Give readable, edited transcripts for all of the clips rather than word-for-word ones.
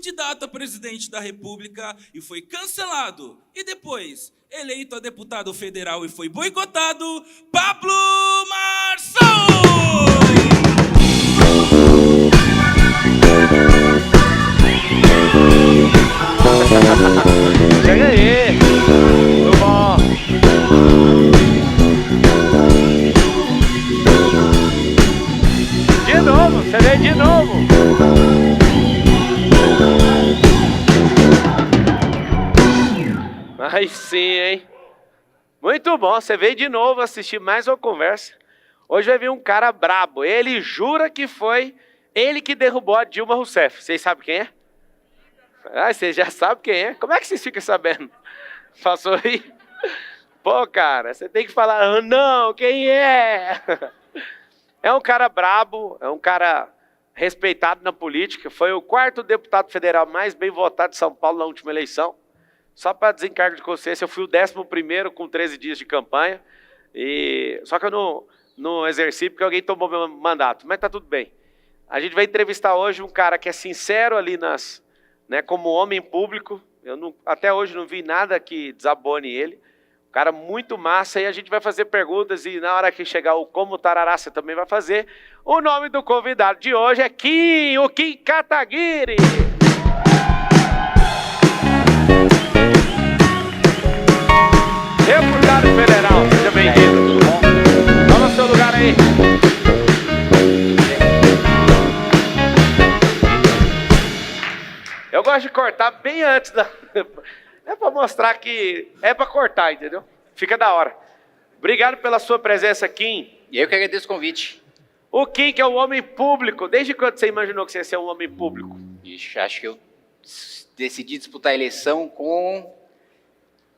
candidato a presidente da República e foi cancelado. E depois, eleito a deputado federal e foi boicotado, Pablo Marçal! Chega aí! Tudo bom? De novo, você veio de novo! Aí sim, hein? Muito bom, você veio de novo assistir mais uma conversa. Hoje vai vir um cara brabo. Ele jura que foi ele que derrubou a Dilma Rousseff. Vocês sabem quem é? Ah, vocês já sabem quem é? Como é que vocês ficam sabendo? Passou aí? Pô, cara, você tem que falar, "Ah, não, quem é?" É um cara brabo, é um cara respeitado na política. Foi o 4º deputado federal mais bem votado de São Paulo na última eleição. Só para desencargo de consciência, eu fui o 11º com 13 dias de campanha. Só que eu não exerci porque alguém tomou meu mandato, mas tá tudo bem. A gente vai entrevistar hoje um cara que é sincero ali como homem público. Até hoje não vi nada que desabone ele. Um cara muito massa, e a gente vai fazer perguntas, e na hora que chegar o Como Tarará, você também vai fazer. O nome do convidado de hoje é Kim, o Kim Kataguiri. Deputado federal, seja bem-vindo. Toma seu lugar aí. Eu gosto de cortar bem antes da... É para mostrar que é para cortar, entendeu? Fica da hora. Obrigado pela sua presença, Kim. E eu que agradeço o convite. O Kim, que é um homem público. Desde quando você imaginou que você ia ser um homem público? Ixi, acho que eu decidi disputar a eleição com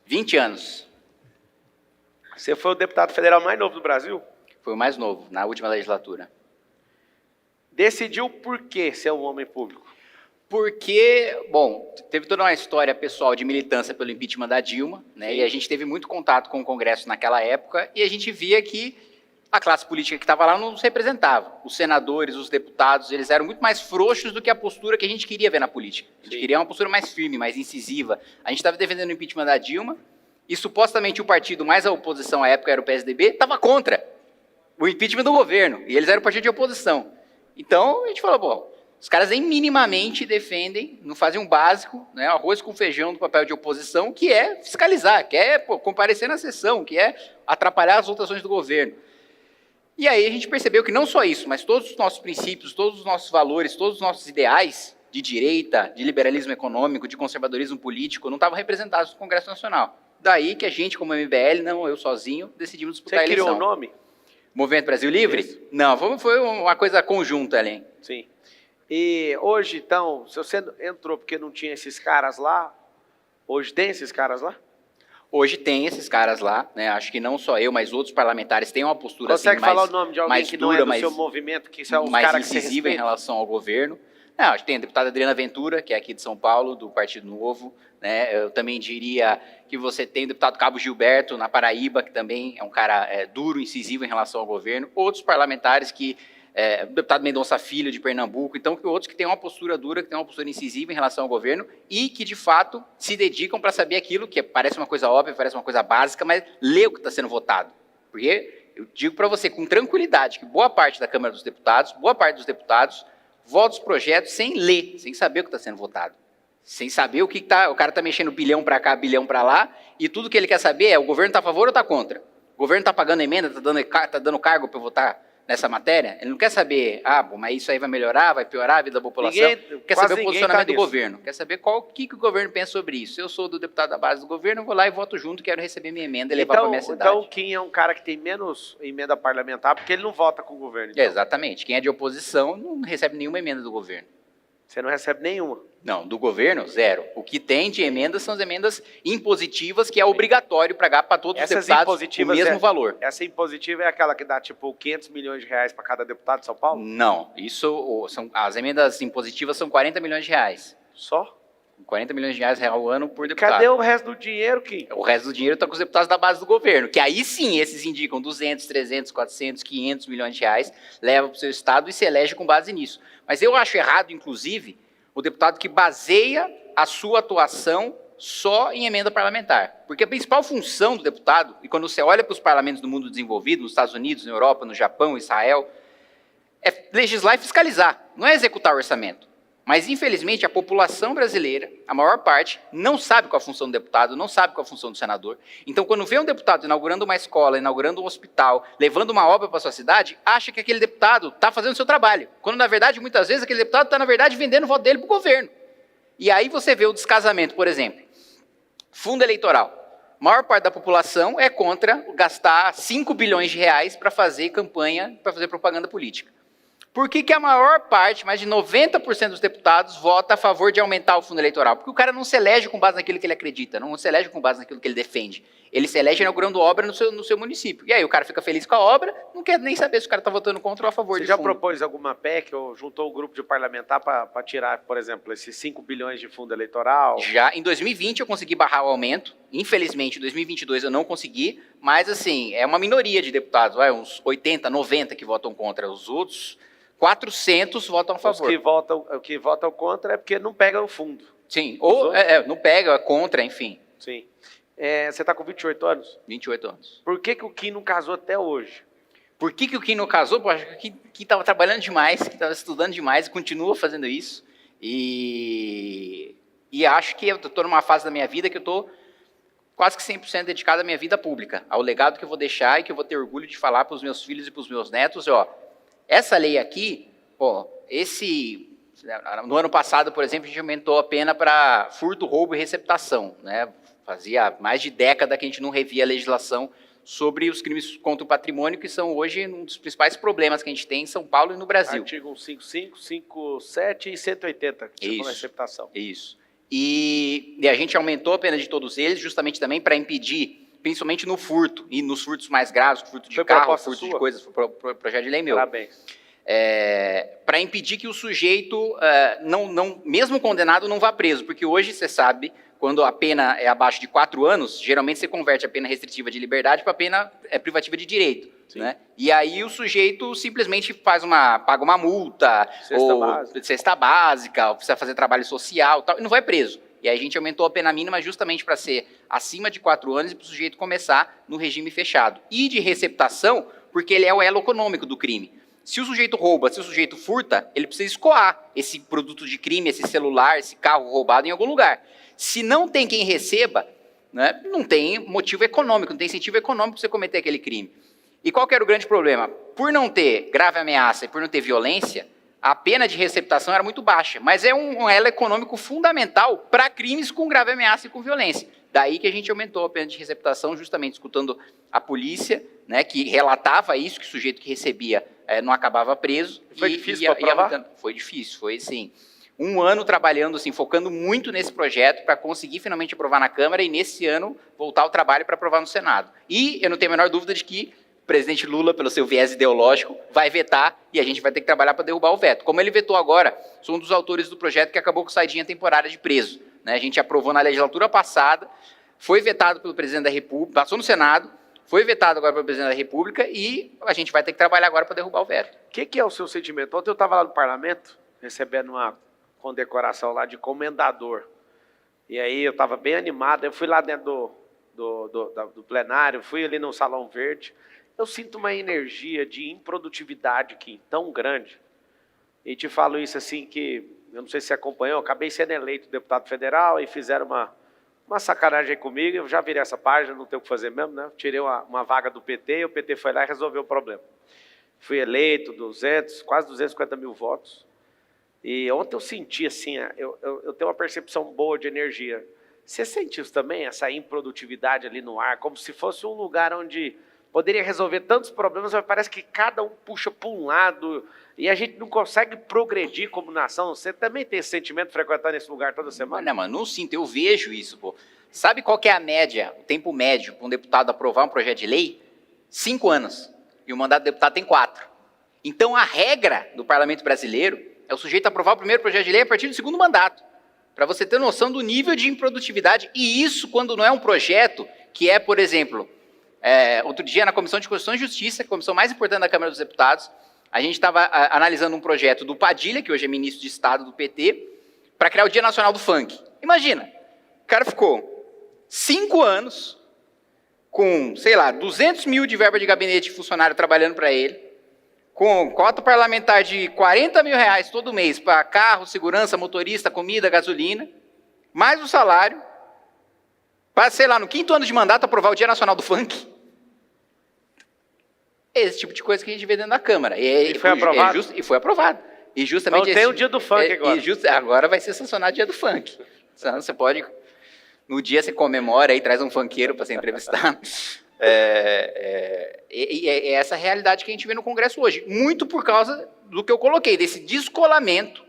20 anos. Você foi o deputado federal mais novo do Brasil? Foi o mais novo, na última legislatura. Decidiu por que ser um homem público? Porque, bom, teve toda uma história pessoal de militância pelo impeachment da Dilma, né? E a gente teve muito contato com o Congresso naquela época, e a gente via que a classe política que estava lá não nos representava. Os senadores, os deputados, eles eram muito mais frouxos do que a postura que a gente queria ver na política. A gente queria uma postura mais firme, mais incisiva. A gente estava defendendo o impeachment da Dilma, e supostamente o partido mais à oposição à época era o PSDB, estava contra o impeachment do governo, e eles eram o partido de oposição. Então, a gente falou, bom, os caras nem minimamente defendem, não fazem um básico, né, arroz com feijão do papel de oposição, que é fiscalizar, que é comparecer na sessão, que é atrapalhar as votações do governo. E aí a gente percebeu que não só isso, mas todos os nossos princípios, todos os nossos valores, todos os nossos ideais de direita, de liberalismo econômico, de conservadorismo político, não estavam representados no Congresso Nacional. Daí que a gente, como MBL, não eu sozinho, decidimos disputar a eleição. Você criou o nome? Movimento Brasil Livre? Isso. Não, foi uma coisa conjunta ali. Sim. E hoje, então, se você entrou porque não tinha esses caras lá, hoje tem esses caras lá? Hoje tem esses caras lá, né? Acho que não só eu, mas outros parlamentares têm uma postura Consegue assim, falar o nome de alguém que dura, não é do seu movimento, que são os mais caras que você incisiva em respeita? relação ao governo? Não, acho que tem a deputada Adriana Ventura, que é aqui de São Paulo, do Partido Novo, né? Eu também diria que você tem o deputado Cabo Gilberto, na Paraíba, que também é um cara duro, incisivo em relação ao governo. Outros parlamentares que... o deputado Mendonça Filho, de Pernambuco, então outros que têm uma postura dura, que têm uma postura incisiva em relação ao governo e que, de fato, se dedicam para saber aquilo que parece uma coisa óbvia, parece uma coisa básica, mas lê o que está sendo votado. Porque eu digo para você com tranquilidade que boa parte da Câmara dos Deputados, vota os projetos sem ler, sem saber o que está sendo votado. Sem saber o que está... O cara está mexendo bilhão para cá, bilhão para lá, e tudo que ele quer saber é o governo está a favor ou está contra? O governo está pagando emenda, está dando cargo para votar nessa matéria? Ele não quer saber, bom, mas isso aí vai melhorar, vai piorar a vida da população? Quer saber o posicionamento do governo. Quer saber o que o governo pensa sobre isso. Se eu sou do deputado da base do governo, eu vou lá e voto junto, quero receber minha emenda e levar para minha cidade. Então, quem é um cara que tem menos emenda parlamentar, porque ele não vota com o governo. Então. Exatamente. Quem é de oposição não recebe nenhuma emenda do governo. Você não recebe nenhuma? Não, do governo, zero. O que tem de emendas são as emendas impositivas, que é obrigatório pagar para todos os deputados o mesmo valor. Essa impositiva é aquela que dá, tipo, 500 milhões de reais para cada deputado de São Paulo? Não, as emendas impositivas são 40 milhões de reais. Só? 40 milhões de reais ao ano por deputado. Cadê o resto do dinheiro, Kim? O resto do dinheiro está com os deputados da base do governo, que aí sim, esses indicam 200, 300, 400, 500 milhões de reais, leva para o seu estado e se elege com base nisso. Mas eu acho errado, inclusive, O deputado que baseia a sua atuação só em emenda parlamentar. Porque a principal função do deputado, e quando você olha para os parlamentos do mundo desenvolvido, nos Estados Unidos, na Europa, no Japão, Israel, é legislar e fiscalizar, não é executar o orçamento. Mas, infelizmente, a população brasileira, a maior parte, não sabe qual a função do deputado, não sabe qual a função do senador. Então, quando vê um deputado inaugurando uma escola, inaugurando um hospital, levando uma obra para a sua cidade, acha que aquele deputado está fazendo o seu trabalho. Quando, na verdade, muitas vezes, aquele deputado está, na verdade, vendendo o voto dele para o governo. E aí você vê o descasamento, por exemplo. Fundo eleitoral. A maior parte da população é contra gastar 5 bilhões de reais para fazer campanha, para fazer propaganda política. Por que a maior parte, mais de 90% dos deputados, vota a favor de aumentar o fundo eleitoral? Porque o cara não se elege com base naquilo que ele acredita, não se elege com base naquilo que ele defende. Ele se elege inaugurando obra no seu município. E aí o cara fica feliz com a obra, não quer nem saber se o cara está votando contra ou a favor de fundo. Você já propôs alguma PEC ou juntou um grupo de parlamentar para tirar, por exemplo, esses 5 bilhões de fundo eleitoral? Já em 2020 eu consegui barrar o aumento. Infelizmente, em 2022 eu não consegui. Mas, assim, é uma minoria de deputados, uns 80, 90 que votam contra. Os outros 400 votam a favor. Os que votam contra é porque não pegam o fundo. Sim, ou não pega, é contra, enfim. Sim. Você está com 28 anos? 28 anos. Por que o Kim não casou até hoje? Por que o Kim não casou? Pô, acho que o Kim estava trabalhando demais, que estava estudando demais e continua fazendo isso. E acho que eu estou numa fase da minha vida que eu estou quase que 100% dedicado à minha vida pública, ao legado que eu vou deixar e que eu vou ter orgulho de falar para os meus filhos e para os meus netos, essa lei aqui, no ano passado, por exemplo, a gente aumentou a pena para furto, roubo e receptação, né? Fazia mais de década que a gente não revia a legislação sobre os crimes contra o patrimônio, que são hoje um dos principais problemas que a gente tem em São Paulo e no Brasil. Artigo 155, 57 e 180, que isso, a receptação. Isso. E a gente aumentou a pena de todos eles, justamente também para impedir, principalmente no furto, e nos furtos mais graves, furto de carro, furto de coisas, projeto de lei meu. Parabéns. Para impedir que o sujeito, mesmo condenado, não vá preso. Porque hoje, você sabe, quando a pena é abaixo de 4 anos, geralmente você converte a pena restritiva de liberdade para a pena privativa de direito. Né? E aí o sujeito simplesmente paga uma multa, cesta básica, ou precisa fazer trabalho social, tal, e não vai preso. E aí a gente aumentou a pena mínima justamente para ser acima de 4 anos e para o sujeito começar no regime fechado. E de receptação, porque ele é o elo econômico do crime. Se o sujeito rouba, se o sujeito furta, ele precisa escoar esse produto de crime, esse celular, esse carro roubado em algum lugar. Se não tem quem receba, né, não tem motivo econômico, não tem incentivo econômico para você cometer aquele crime. E qual que era o grande problema? Por não ter grave ameaça e por não ter violência, a pena de receptação era muito baixa, mas é um elo econômico fundamental para crimes com grave ameaça e com violência. Daí que a gente aumentou a pena de receptação, justamente escutando a polícia, né, que relatava isso, que o sujeito que recebia não acabava preso. Foi difícil para aprovar? Foi difícil, foi assim, 1 ano trabalhando, assim, focando muito nesse projeto para conseguir finalmente aprovar na Câmara e nesse ano voltar ao trabalho para aprovar no Senado. E eu não tenho a menor dúvida de que o presidente Lula, pelo seu viés ideológico, vai vetar e a gente vai ter que trabalhar para derrubar o veto. Como ele vetou agora, sou um dos autores do projeto que acabou com saidinha temporária de preso. Né? A gente aprovou na legislatura passada, foi vetado pelo presidente da República, passou no Senado, foi vetado agora pelo presidente da República e a gente vai ter que trabalhar agora para derrubar o veto. O que é o seu sentimento? Ontem eu estava lá no parlamento, recebendo uma condecoração lá de comendador. E aí eu estava bem animado, eu fui lá dentro do plenário, fui ali no Salão Verde. Eu sinto uma energia de improdutividade aqui tão grande. E te falo isso assim que, eu não sei se você acompanhou, eu acabei sendo eleito deputado federal e fizeram uma sacanagem comigo, eu já virei essa página, não tenho o que fazer mesmo, né? Tirei uma vaga do PT e o PT foi lá e resolveu o problema. Fui eleito, quase 250 mil votos. E ontem eu senti assim, eu tenho uma percepção boa de energia. Você sente isso também, essa improdutividade ali no ar, como se fosse um lugar onde poderia resolver tantos problemas, mas parece que cada um puxa para um lado e a gente não consegue progredir como nação. Você também tem esse sentimento frequentando esse lugar toda semana? Não, mano, não sinto, eu vejo isso, pô. Sabe qual que é a média, o tempo médio para um deputado aprovar um projeto de lei? 5 anos. E o mandato do deputado tem 4. Então a regra do parlamento brasileiro é o sujeito aprovar o primeiro projeto de lei a partir do 2º mandato. Para você ter noção do nível de improdutividade. E isso quando não é um projeto que é, por exemplo, outro dia na Comissão de Constituição e Justiça, a comissão mais importante da Câmara dos Deputados, a gente estava analisando um projeto do Padilha, que hoje é ministro de Estado do PT, para criar o Dia Nacional do Funk. Imagina, o cara ficou 5 anos com, sei lá, 200 mil de verba de gabinete de funcionário trabalhando para ele, com cota parlamentar de 40 mil reais todo mês para carro, segurança, motorista, comida, gasolina, mais o salário, para, sei lá, no 5º ano de mandato aprovar o Dia Nacional do Funk. Esse tipo de coisa que a gente vê dentro da Câmara. E foi aprovado? E foi aprovado. E justamente então tem o Dia do Funk agora. Agora vai ser sancionado o Dia do Funk. Então, você pode... No dia você comemora e traz um funkeiro para ser entrevistado. É essa a realidade que a gente vê no Congresso hoje. Muito por causa do que eu coloquei, desse descolamento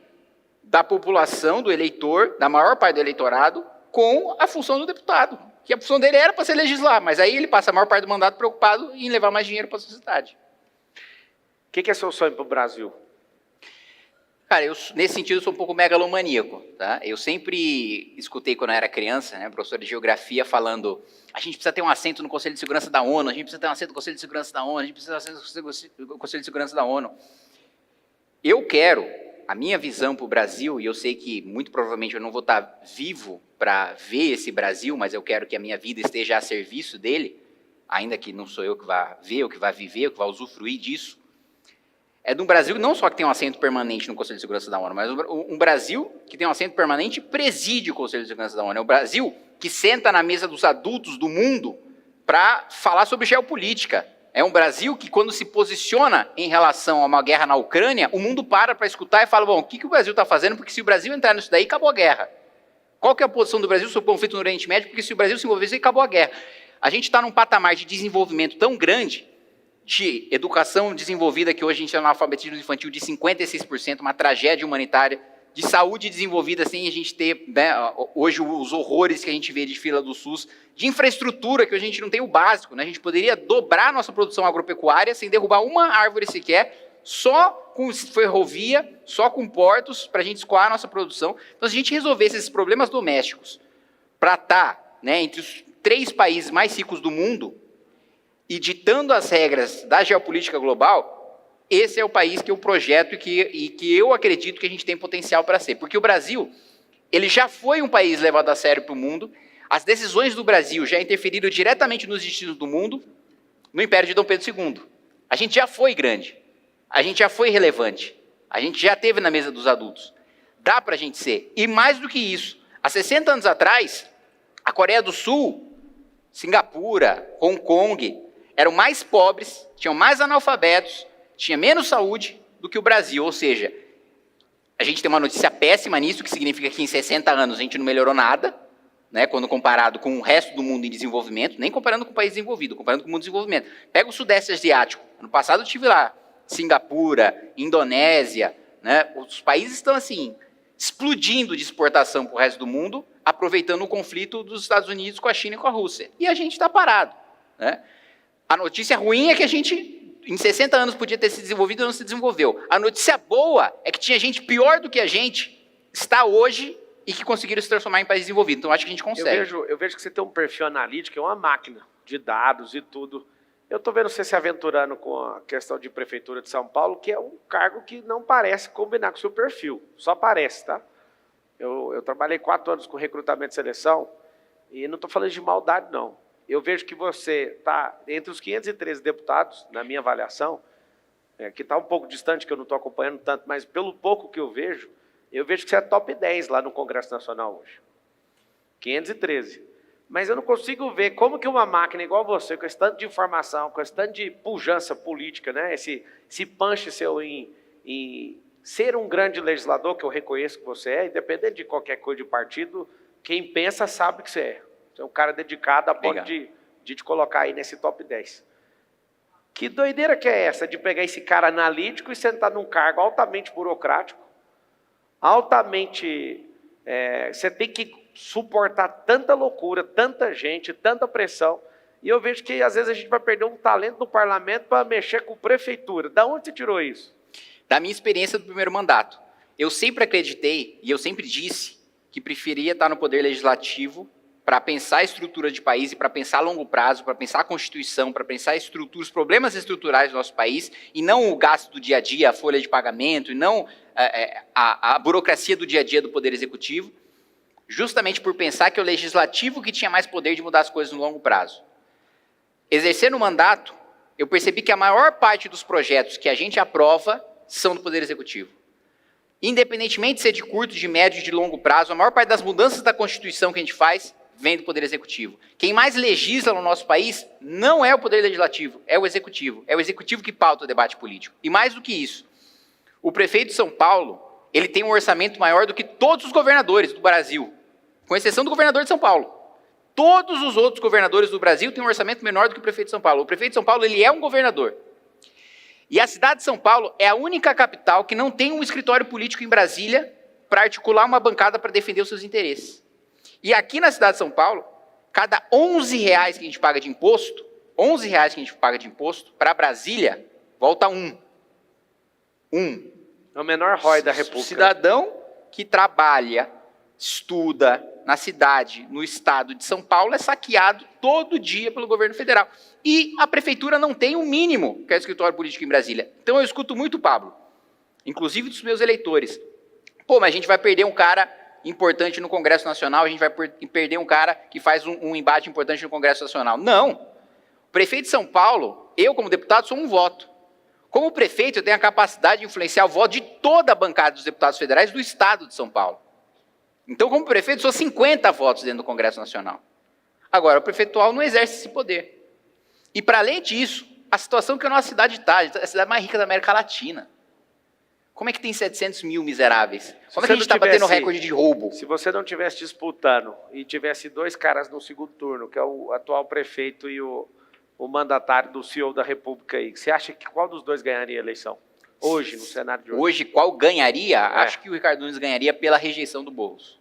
da população, do eleitor, da maior parte do eleitorado, com a função do deputado. Que a função dele era para ser legislar, mas aí ele passa a maior parte do mandato preocupado em levar mais dinheiro para a sociedade. O que é seu sonho para o Brasil? Cara, nesse sentido, eu sou um pouco megalomaníaco, tá? Eu sempre escutei, quando eu era criança, né, professor de geografia, falando: a gente precisa ter um assento no Conselho de Segurança da ONU, a gente precisa ter um assento no Conselho de Segurança da ONU, a gente precisa ter um assento no Conselho de Segurança da ONU. Eu quero, a minha visão para o Brasil, e eu sei que muito provavelmente eu não vou estar vivo para ver esse Brasil, mas eu quero que a minha vida esteja a serviço dele, ainda que não sou eu que vá ver, ou que vá viver, ou que vá usufruir disso. É de um Brasil não só que tem um assento permanente no Conselho de Segurança da ONU, mas um Brasil que tem um assento permanente e preside o Conselho de Segurança da ONU. É um Brasil que senta na mesa dos adultos do mundo para falar sobre geopolítica. É um Brasil que, quando se posiciona em relação a uma guerra na Ucrânia, o mundo para escutar e fala: bom, o que o Brasil está fazendo? Porque se o Brasil entrar nisso daí, acabou a guerra. Qual que é a posição do Brasil sobre o conflito no Oriente Médio? Porque se o Brasil se envolver nisso, acabou a guerra. A gente está num patamar de desenvolvimento tão grande, de educação desenvolvida, que hoje a gente tem um analfabetismo infantil de 56%, uma tragédia humanitária, de saúde desenvolvida sem a gente ter, né, hoje os horrores que a gente vê de fila do SUS, de infraestrutura, que hoje a gente não tem o básico, né? A gente poderia dobrar a nossa produção agropecuária sem derrubar uma árvore sequer, só com ferrovia, só com portos, para a gente escoar a nossa produção. Então, se a gente resolvesse esses problemas domésticos para estar, né, entre os 3 países mais ricos do mundo, e ditando as regras da geopolítica global, esse é o país que eu projeto e que eu acredito que a gente tem potencial para ser. Porque o Brasil, ele já foi um país levado a sério para o mundo, as decisões do Brasil já interferiram diretamente nos destinos do mundo, no Império de Dom Pedro II. A gente já foi grande, a gente já foi relevante, a gente já esteve na mesa dos adultos. Dá para a gente ser. E mais do que isso, há 60 anos atrás, a Coreia do Sul, Singapura, Hong Kong, eram mais pobres, tinham mais analfabetos, tinha menos saúde do que o Brasil. Ou seja, a gente tem uma notícia péssima nisso, que significa que em 60 anos a gente não melhorou nada, né, quando comparado com o resto do mundo em desenvolvimento, nem comparando com o país desenvolvido, comparando com o mundo em desenvolvimento. Pega o Sudeste Asiático. Ano passado eu estive lá, Singapura, Indonésia, né, os países estão assim, explodindo de exportação para o resto do mundo, aproveitando o conflito dos Estados Unidos com a China e com a Rússia. E a gente está parado, né? A notícia ruim é que a gente, em 60 anos, podia ter se desenvolvido e não se desenvolveu. A notícia boa é que tinha gente pior do que a gente, está hoje, e que conseguiram se transformar em país desenvolvido. Então, acho que a gente consegue. Eu vejo que você tem um perfil analítico, é uma máquina de dados e tudo. Eu estou vendo você se aventurando com a questão de Prefeitura de São Paulo, que é um cargo que não parece combinar com o seu perfil. Só parece, tá? Eu trabalhei 4 anos com recrutamento e seleção, e não estou falando de maldade, não. Eu vejo que você está entre os 513 deputados, na minha avaliação, que está um pouco distante, que eu não estou acompanhando tanto, mas pelo pouco que eu vejo que você é top 10 lá no Congresso Nacional hoje. 513. Mas eu não consigo ver como que uma máquina igual você, com esse tanto de informação, com esse tanto de pujança política, né, esse punch seu em ser um grande legislador, que eu reconheço que você é, independente de qualquer coisa de partido, quem pensa sabe que você é. Você é um cara dedicado a ponto de te colocar aí nesse top 10. Que doideira que é essa de pegar esse cara analítico e sentar num cargo altamente burocrático, altamente... você tem que suportar tanta loucura, tanta gente, tanta pressão. E eu vejo que às vezes a gente vai perder um talento no parlamento para mexer com prefeitura. Da onde você tirou isso? Da minha experiência do primeiro mandato. Eu sempre acreditei, e eu sempre disse, que preferia estar no poder legislativo para pensar a estrutura de país e para pensar a longo prazo, para pensar a Constituição, para pensar a estrutura, os problemas estruturais do nosso país, e não o gasto do dia a dia, a folha de pagamento, e não a burocracia do dia a dia do Poder Executivo, justamente por pensar que é o Legislativo que tinha mais poder de mudar as coisas no longo prazo. Exercendo o mandato, eu percebi que a maior parte dos projetos que a gente aprova são do Poder Executivo. Independentemente de ser de curto, de médio e de longo prazo, a maior parte das mudanças da Constituição que a gente faz vem do Poder Executivo. Quem mais legisla no nosso país não é o Poder Legislativo, é o Executivo. É o Executivo que pauta o debate político. E mais do que isso, o prefeito de São Paulo, ele tem um orçamento maior do que todos os governadores do Brasil, com exceção do governador de São Paulo. Todos os outros governadores do Brasil têm um orçamento menor do que o prefeito de São Paulo. O prefeito de São Paulo, ele é um governador. E a cidade de São Paulo é a única capital que não tem um escritório político em Brasília para articular uma bancada para defender os seus interesses. E aqui na cidade de São Paulo, cada R$11 que a gente paga de imposto, R$11 que a gente paga de imposto, para Brasília, volta um. É o menor ROI da República. O cidadão que trabalha, estuda na cidade, no estado de São Paulo, é saqueado todo dia pelo governo federal. E a prefeitura não tem o mínimo que é o escritório político em Brasília. Então eu escuto muito, Pablo, inclusive dos meus eleitores. Pô, mas a gente vai perder um cara importante no Congresso Nacional, a gente vai perder um cara que faz um embate importante no Congresso Nacional. Não. O prefeito de São Paulo, eu como deputado sou um voto. Como prefeito, eu tenho a capacidade de influenciar o voto de toda a bancada dos deputados federais do estado de São Paulo. Então, como prefeito, sou 50 votos dentro do Congresso Nacional. Agora, o prefeito atual não exerce esse poder. E, para além disso, a situação que a nossa cidade está, é a cidade mais rica da América Latina. Como é que tem 700 mil miseráveis? Como é que a gente está batendo recorde de roubo? Se você não estivesse disputando e tivesse dois caras no segundo turno, que é o atual prefeito e o mandatário do CEO da República aí, você acha que qual dos dois ganharia a eleição? Hoje, no cenário de hoje. Hoje, qual ganharia? Acho que o Ricardo Nunes ganharia pela rejeição do Boulos.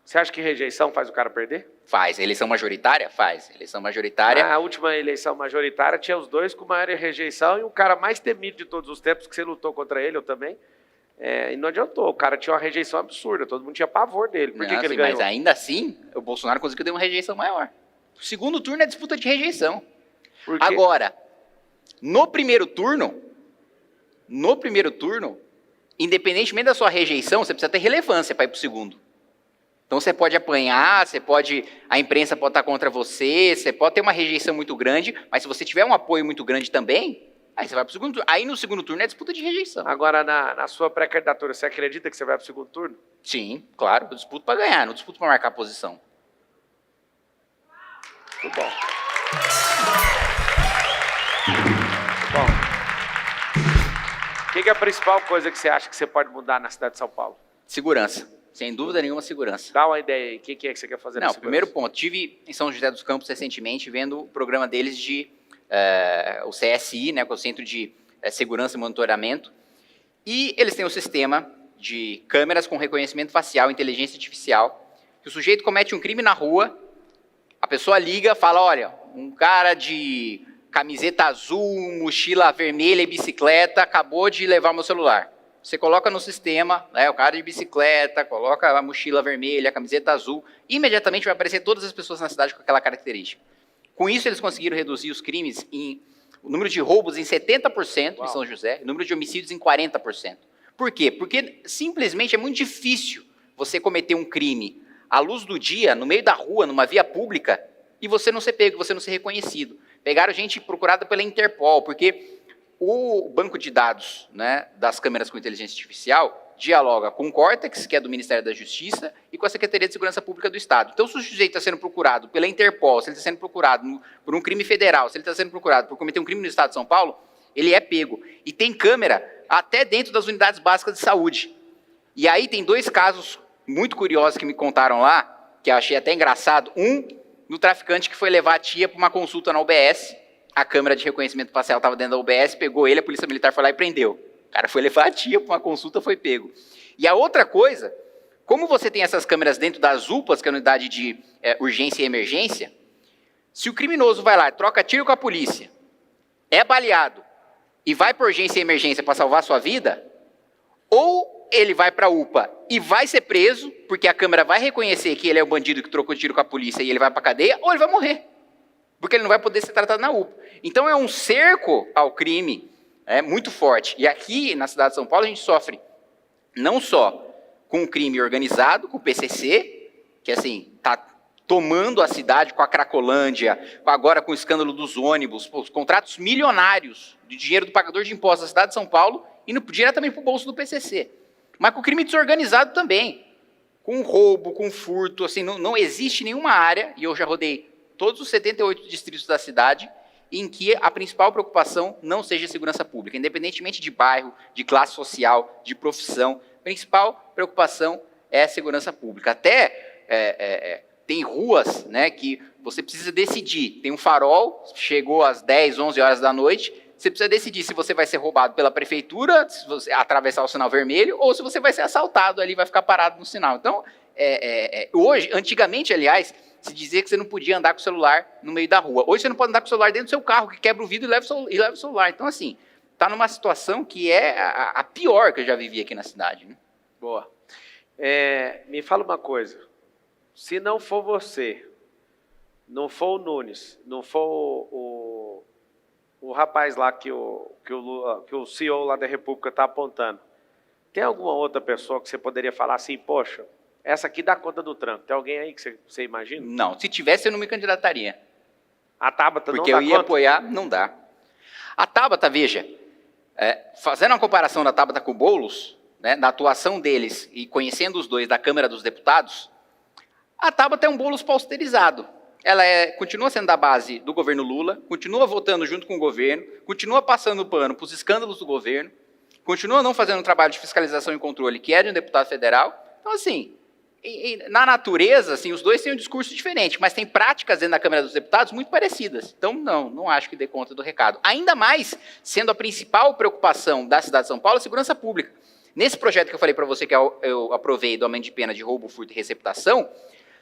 Você acha que rejeição faz o cara perder? Faz. Eleição majoritária? Faz. Eleição majoritária... A última eleição majoritária tinha os dois com maior rejeição e o cara mais temido de todos os tempos, que você lutou contra ele, eu também. E não adiantou, o cara tinha uma rejeição absurda, todo mundo tinha pavor dele. Por que ele ganhou? Mas ainda assim, o Bolsonaro conseguiu ter uma rejeição maior. O segundo turno é disputa de rejeição. Agora, no primeiro turno, independentemente da sua rejeição, você precisa ter relevância para ir para o segundo. Então você pode apanhar, a imprensa pode estar contra você, você pode ter uma rejeição muito grande, mas se você tiver um apoio muito grande também, aí você vai para o segundo turno. Aí no segundo turno é disputa de rejeição. Agora, na sua pré-candidatura, você acredita que você vai para o segundo turno? Sim, claro, eu disputo para ganhar, não disputo para marcar posição. Muito bom. Bom, o que é a principal coisa que você acha que você pode mudar na cidade de São Paulo? Segurança. Sem dúvida nenhuma, segurança. Dá uma ideia aí, o que é que você quer fazer na segurança? Primeiro ponto, estive em São José dos Campos recentemente vendo o programa deles de o CSI, né, que é o Centro de Segurança e Monitoramento, e eles têm um sistema de câmeras com reconhecimento facial, inteligência artificial, que o sujeito comete um crime na rua, a pessoa liga, fala, olha, um cara de camiseta azul, mochila vermelha e bicicleta acabou de levar o meu celular. Você coloca no sistema, né, o cara de bicicleta, coloca a mochila vermelha, a camiseta azul, imediatamente vai aparecer todas as pessoas na cidade com aquela característica. Com isso, eles conseguiram reduzir os crimes, o número de roubos em 70% em São José, o número de homicídios em 40%. Por quê? Porque simplesmente é muito difícil você cometer um crime à luz do dia, no meio da rua, numa via pública, e você não ser pego, você não ser reconhecido. Pegaram gente procurada pela Interpol, porque o banco de dados, né, das câmeras com inteligência artificial dialoga com o Cortex, que é do Ministério da Justiça, e com a Secretaria de Segurança Pública do Estado. Então, se o sujeito está sendo procurado pela Interpol, se ele está sendo procurado por um crime federal, se ele está sendo procurado por cometer um crime no Estado de São Paulo, ele é pego. E tem câmera até dentro das unidades básicas de saúde. E aí tem dois casos muito curiosos que me contaram lá, que eu achei até engraçado. Um, no traficante que foi levar a tia para uma consulta na UBS, a câmera de reconhecimento facial estava dentro da UBS, pegou ele, a polícia militar foi lá e prendeu. O cara foi levar a tia para uma consulta, foi pego. E a outra coisa, como você tem essas câmeras dentro das UPAs, que é a unidade de urgência e emergência, se o criminoso vai lá, troca tiro com a polícia, é baleado e vai para urgência e emergência para salvar a sua vida, ou ou ele vai para a UPA e vai ser preso, porque a Câmara vai reconhecer que ele é o bandido que trocou tiro com a polícia e ele vai para a cadeia, ou ele vai morrer, porque ele não vai poder ser tratado na UPA. Então é um cerco ao crime muito forte. E aqui na cidade de São Paulo a gente sofre não só com o crime organizado, com o PCC, que assim está tomando a cidade com a Cracolândia, agora com o escândalo dos ônibus, os contratos milionários de dinheiro do pagador de impostos da cidade de São Paulo, indo diretamente para o bolso do PCC. Mas com o crime desorganizado também, com roubo, com furto, assim, não existe nenhuma área, e eu já rodei todos os 78 distritos da cidade, em que a principal preocupação não seja a segurança pública, independentemente de bairro, de classe social, de profissão, a principal preocupação é a segurança pública. Até tem ruas, né, que você precisa decidir, tem um farol, chegou às 10, 11 horas da noite, você precisa decidir se você vai ser roubado pela prefeitura, se você atravessar o sinal vermelho, ou se você vai ser assaltado ali, vai ficar parado no sinal. Então, hoje, antigamente, aliás, se dizia que você não podia andar com o celular no meio da rua. Hoje você não pode andar com o celular dentro do seu carro, que quebra o vidro e leva o celular. Então, assim, está numa situação que é a pior que eu já vivi aqui na cidade. Né? Boa. Me fala uma coisa. Se não for você, não for o Nunes, não for o rapaz lá que o CEO lá da República está apontando, tem alguma outra pessoa que você poderia falar assim, poxa, essa aqui dá conta do tranco? Tem alguém aí que você imagina? Não, se tivesse eu não me candidataria. A Tabata não dá conta? Porque eu ia apoiar, não dá. A Tabata, veja, fazendo uma comparação da Tabata com o Boulos, né, na atuação deles e conhecendo os dois da Câmara dos Deputados, a Tabata é um Boulos pausterizado. Ela continua sendo da base do governo Lula, continua votando junto com o governo, continua passando pano para os escândalos do governo, continua não fazendo um trabalho de fiscalização e controle que é de um deputado federal. Então, assim, na natureza, assim, os dois têm um discurso diferente, mas tem práticas dentro da Câmara dos Deputados muito parecidas. Então, não acho que dê conta do recado. Ainda mais sendo a principal preocupação da cidade de São Paulo a segurança pública. Nesse projeto que eu falei para você que eu aprovei do aumento de pena de roubo, furto e receptação,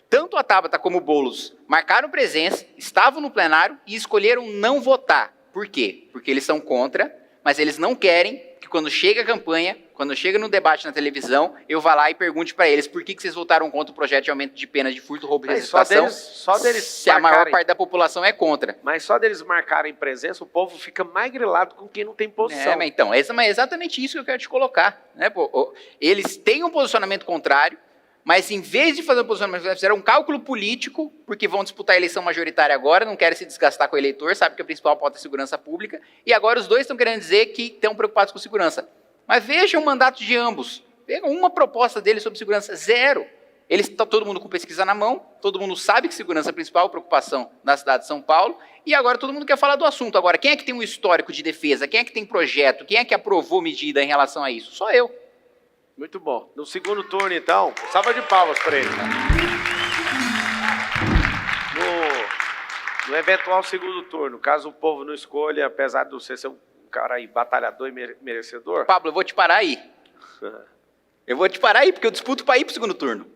tanto a Tabata como o Boulos marcaram presença, estavam no plenário e escolheram não votar. Por quê? Porque eles são contra, mas eles não querem que quando chega a campanha, quando chega no debate na televisão, eu vá lá e pergunte para eles por que vocês votaram contra o projeto de aumento de pena de furto, roubo e receptação, só deles se a maior parte da população é contra. Mas só deles marcarem presença, o povo fica mais grilado com quem não tem posição. Mas então, é exatamente isso que eu quero te colocar. Né, pô? Eles têm um posicionamento contrário, mas em vez de fazer um posicionamento, fizeram um cálculo político, porque vão disputar a eleição majoritária agora, não querem se desgastar com o eleitor, sabe que a principal pauta é a segurança pública, e agora os dois estão querendo dizer que estão preocupados com segurança. Mas vejam o mandato de ambos. Pegam uma proposta deles sobre segurança, zero. Eles estão todo mundo com pesquisa na mão, todo mundo sabe que segurança é a principal preocupação da cidade de São Paulo, e agora todo mundo quer falar do assunto. Agora, quem é que tem um histórico de defesa? Quem é que tem projeto? Quem é que aprovou medida em relação a isso? Só eu. Muito bom. No segundo turno, então, salva de palmas para ele. No eventual segundo turno, caso o povo não escolha, apesar de você ser um cara aí batalhador e merecedor... Pablo, eu vou te parar aí. Eu vou te parar aí, porque eu disputo para ir para o segundo turno.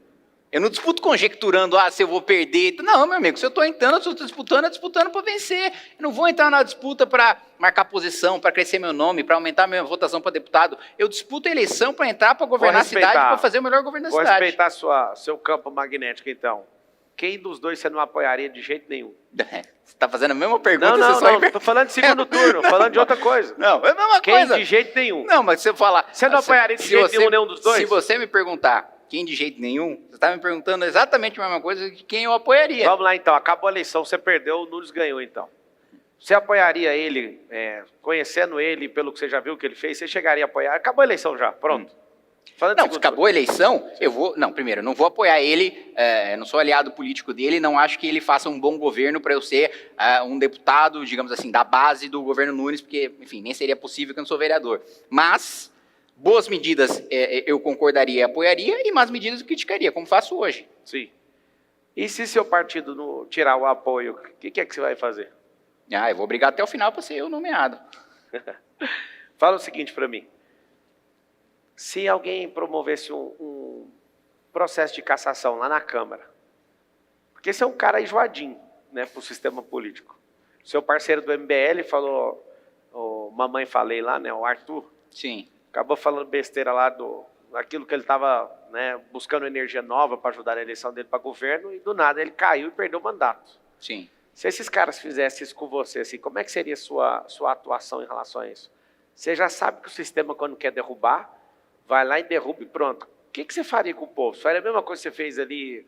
Eu não disputo conjecturando, se eu vou perder. Não, meu amigo, se eu estou entrando, se eu estou disputando para vencer. Eu não vou entrar na disputa para marcar posição, para crescer meu nome, para aumentar minha votação para deputado. Eu disputo a eleição para entrar, para governar a cidade, para fazer o melhor governo da cidade. Vou respeitar seu campo magnético, então. Quem dos dois você não apoiaria de jeito nenhum? Você está fazendo a mesma pergunta? Não, estou falando de segundo turno, falando de outra coisa. Não, é a mesma coisa. Quem de jeito nenhum? Não, mas se eu falar... Você não apoiaria de jeito nenhum dos dois? Se você me perguntar quem de jeito nenhum, você está me perguntando exatamente a mesma coisa de quem eu apoiaria. Vamos lá, então. Acabou a eleição, você perdeu, o Nunes ganhou, então. Você apoiaria ele, conhecendo ele, pelo que você já viu que ele fez, você chegaria a apoiar? Acabou a eleição já, pronto. Não, se acabou a eleição, eu vou... Não, primeiro, eu não vou apoiar ele, não sou aliado político dele, não acho que ele faça um bom governo para eu ser um deputado, digamos assim, da base do governo Nunes, porque, enfim, nem seria possível que eu não sou vereador. Mas, boas medidas eu concordaria e apoiaria, e más medidas eu criticaria, como faço hoje. Sim. E se seu partido não tirar o apoio, o que é que você vai fazer? Eu vou brigar até o final para ser eu nomeado. Fala o seguinte para mim. Se alguém promovesse um processo de cassação lá na Câmara, porque você é um cara enjoadinho, né, para o sistema político. Seu parceiro do MBL falou, mamãe falei lá, né, o Arthur, sim, acabou falando besteira lá naquilo que ele estava, né, buscando energia nova para ajudar na eleição dele para governo, e do nada ele caiu e perdeu o mandato. Sim. Se esses caras fizessem isso com você, assim, como é que seria a sua atuação em relação a isso? Você já sabe que o sistema, quando quer derrubar, vai lá e derruba e pronto. O que você faria com o povo? Você faria a mesma coisa que você fez ali,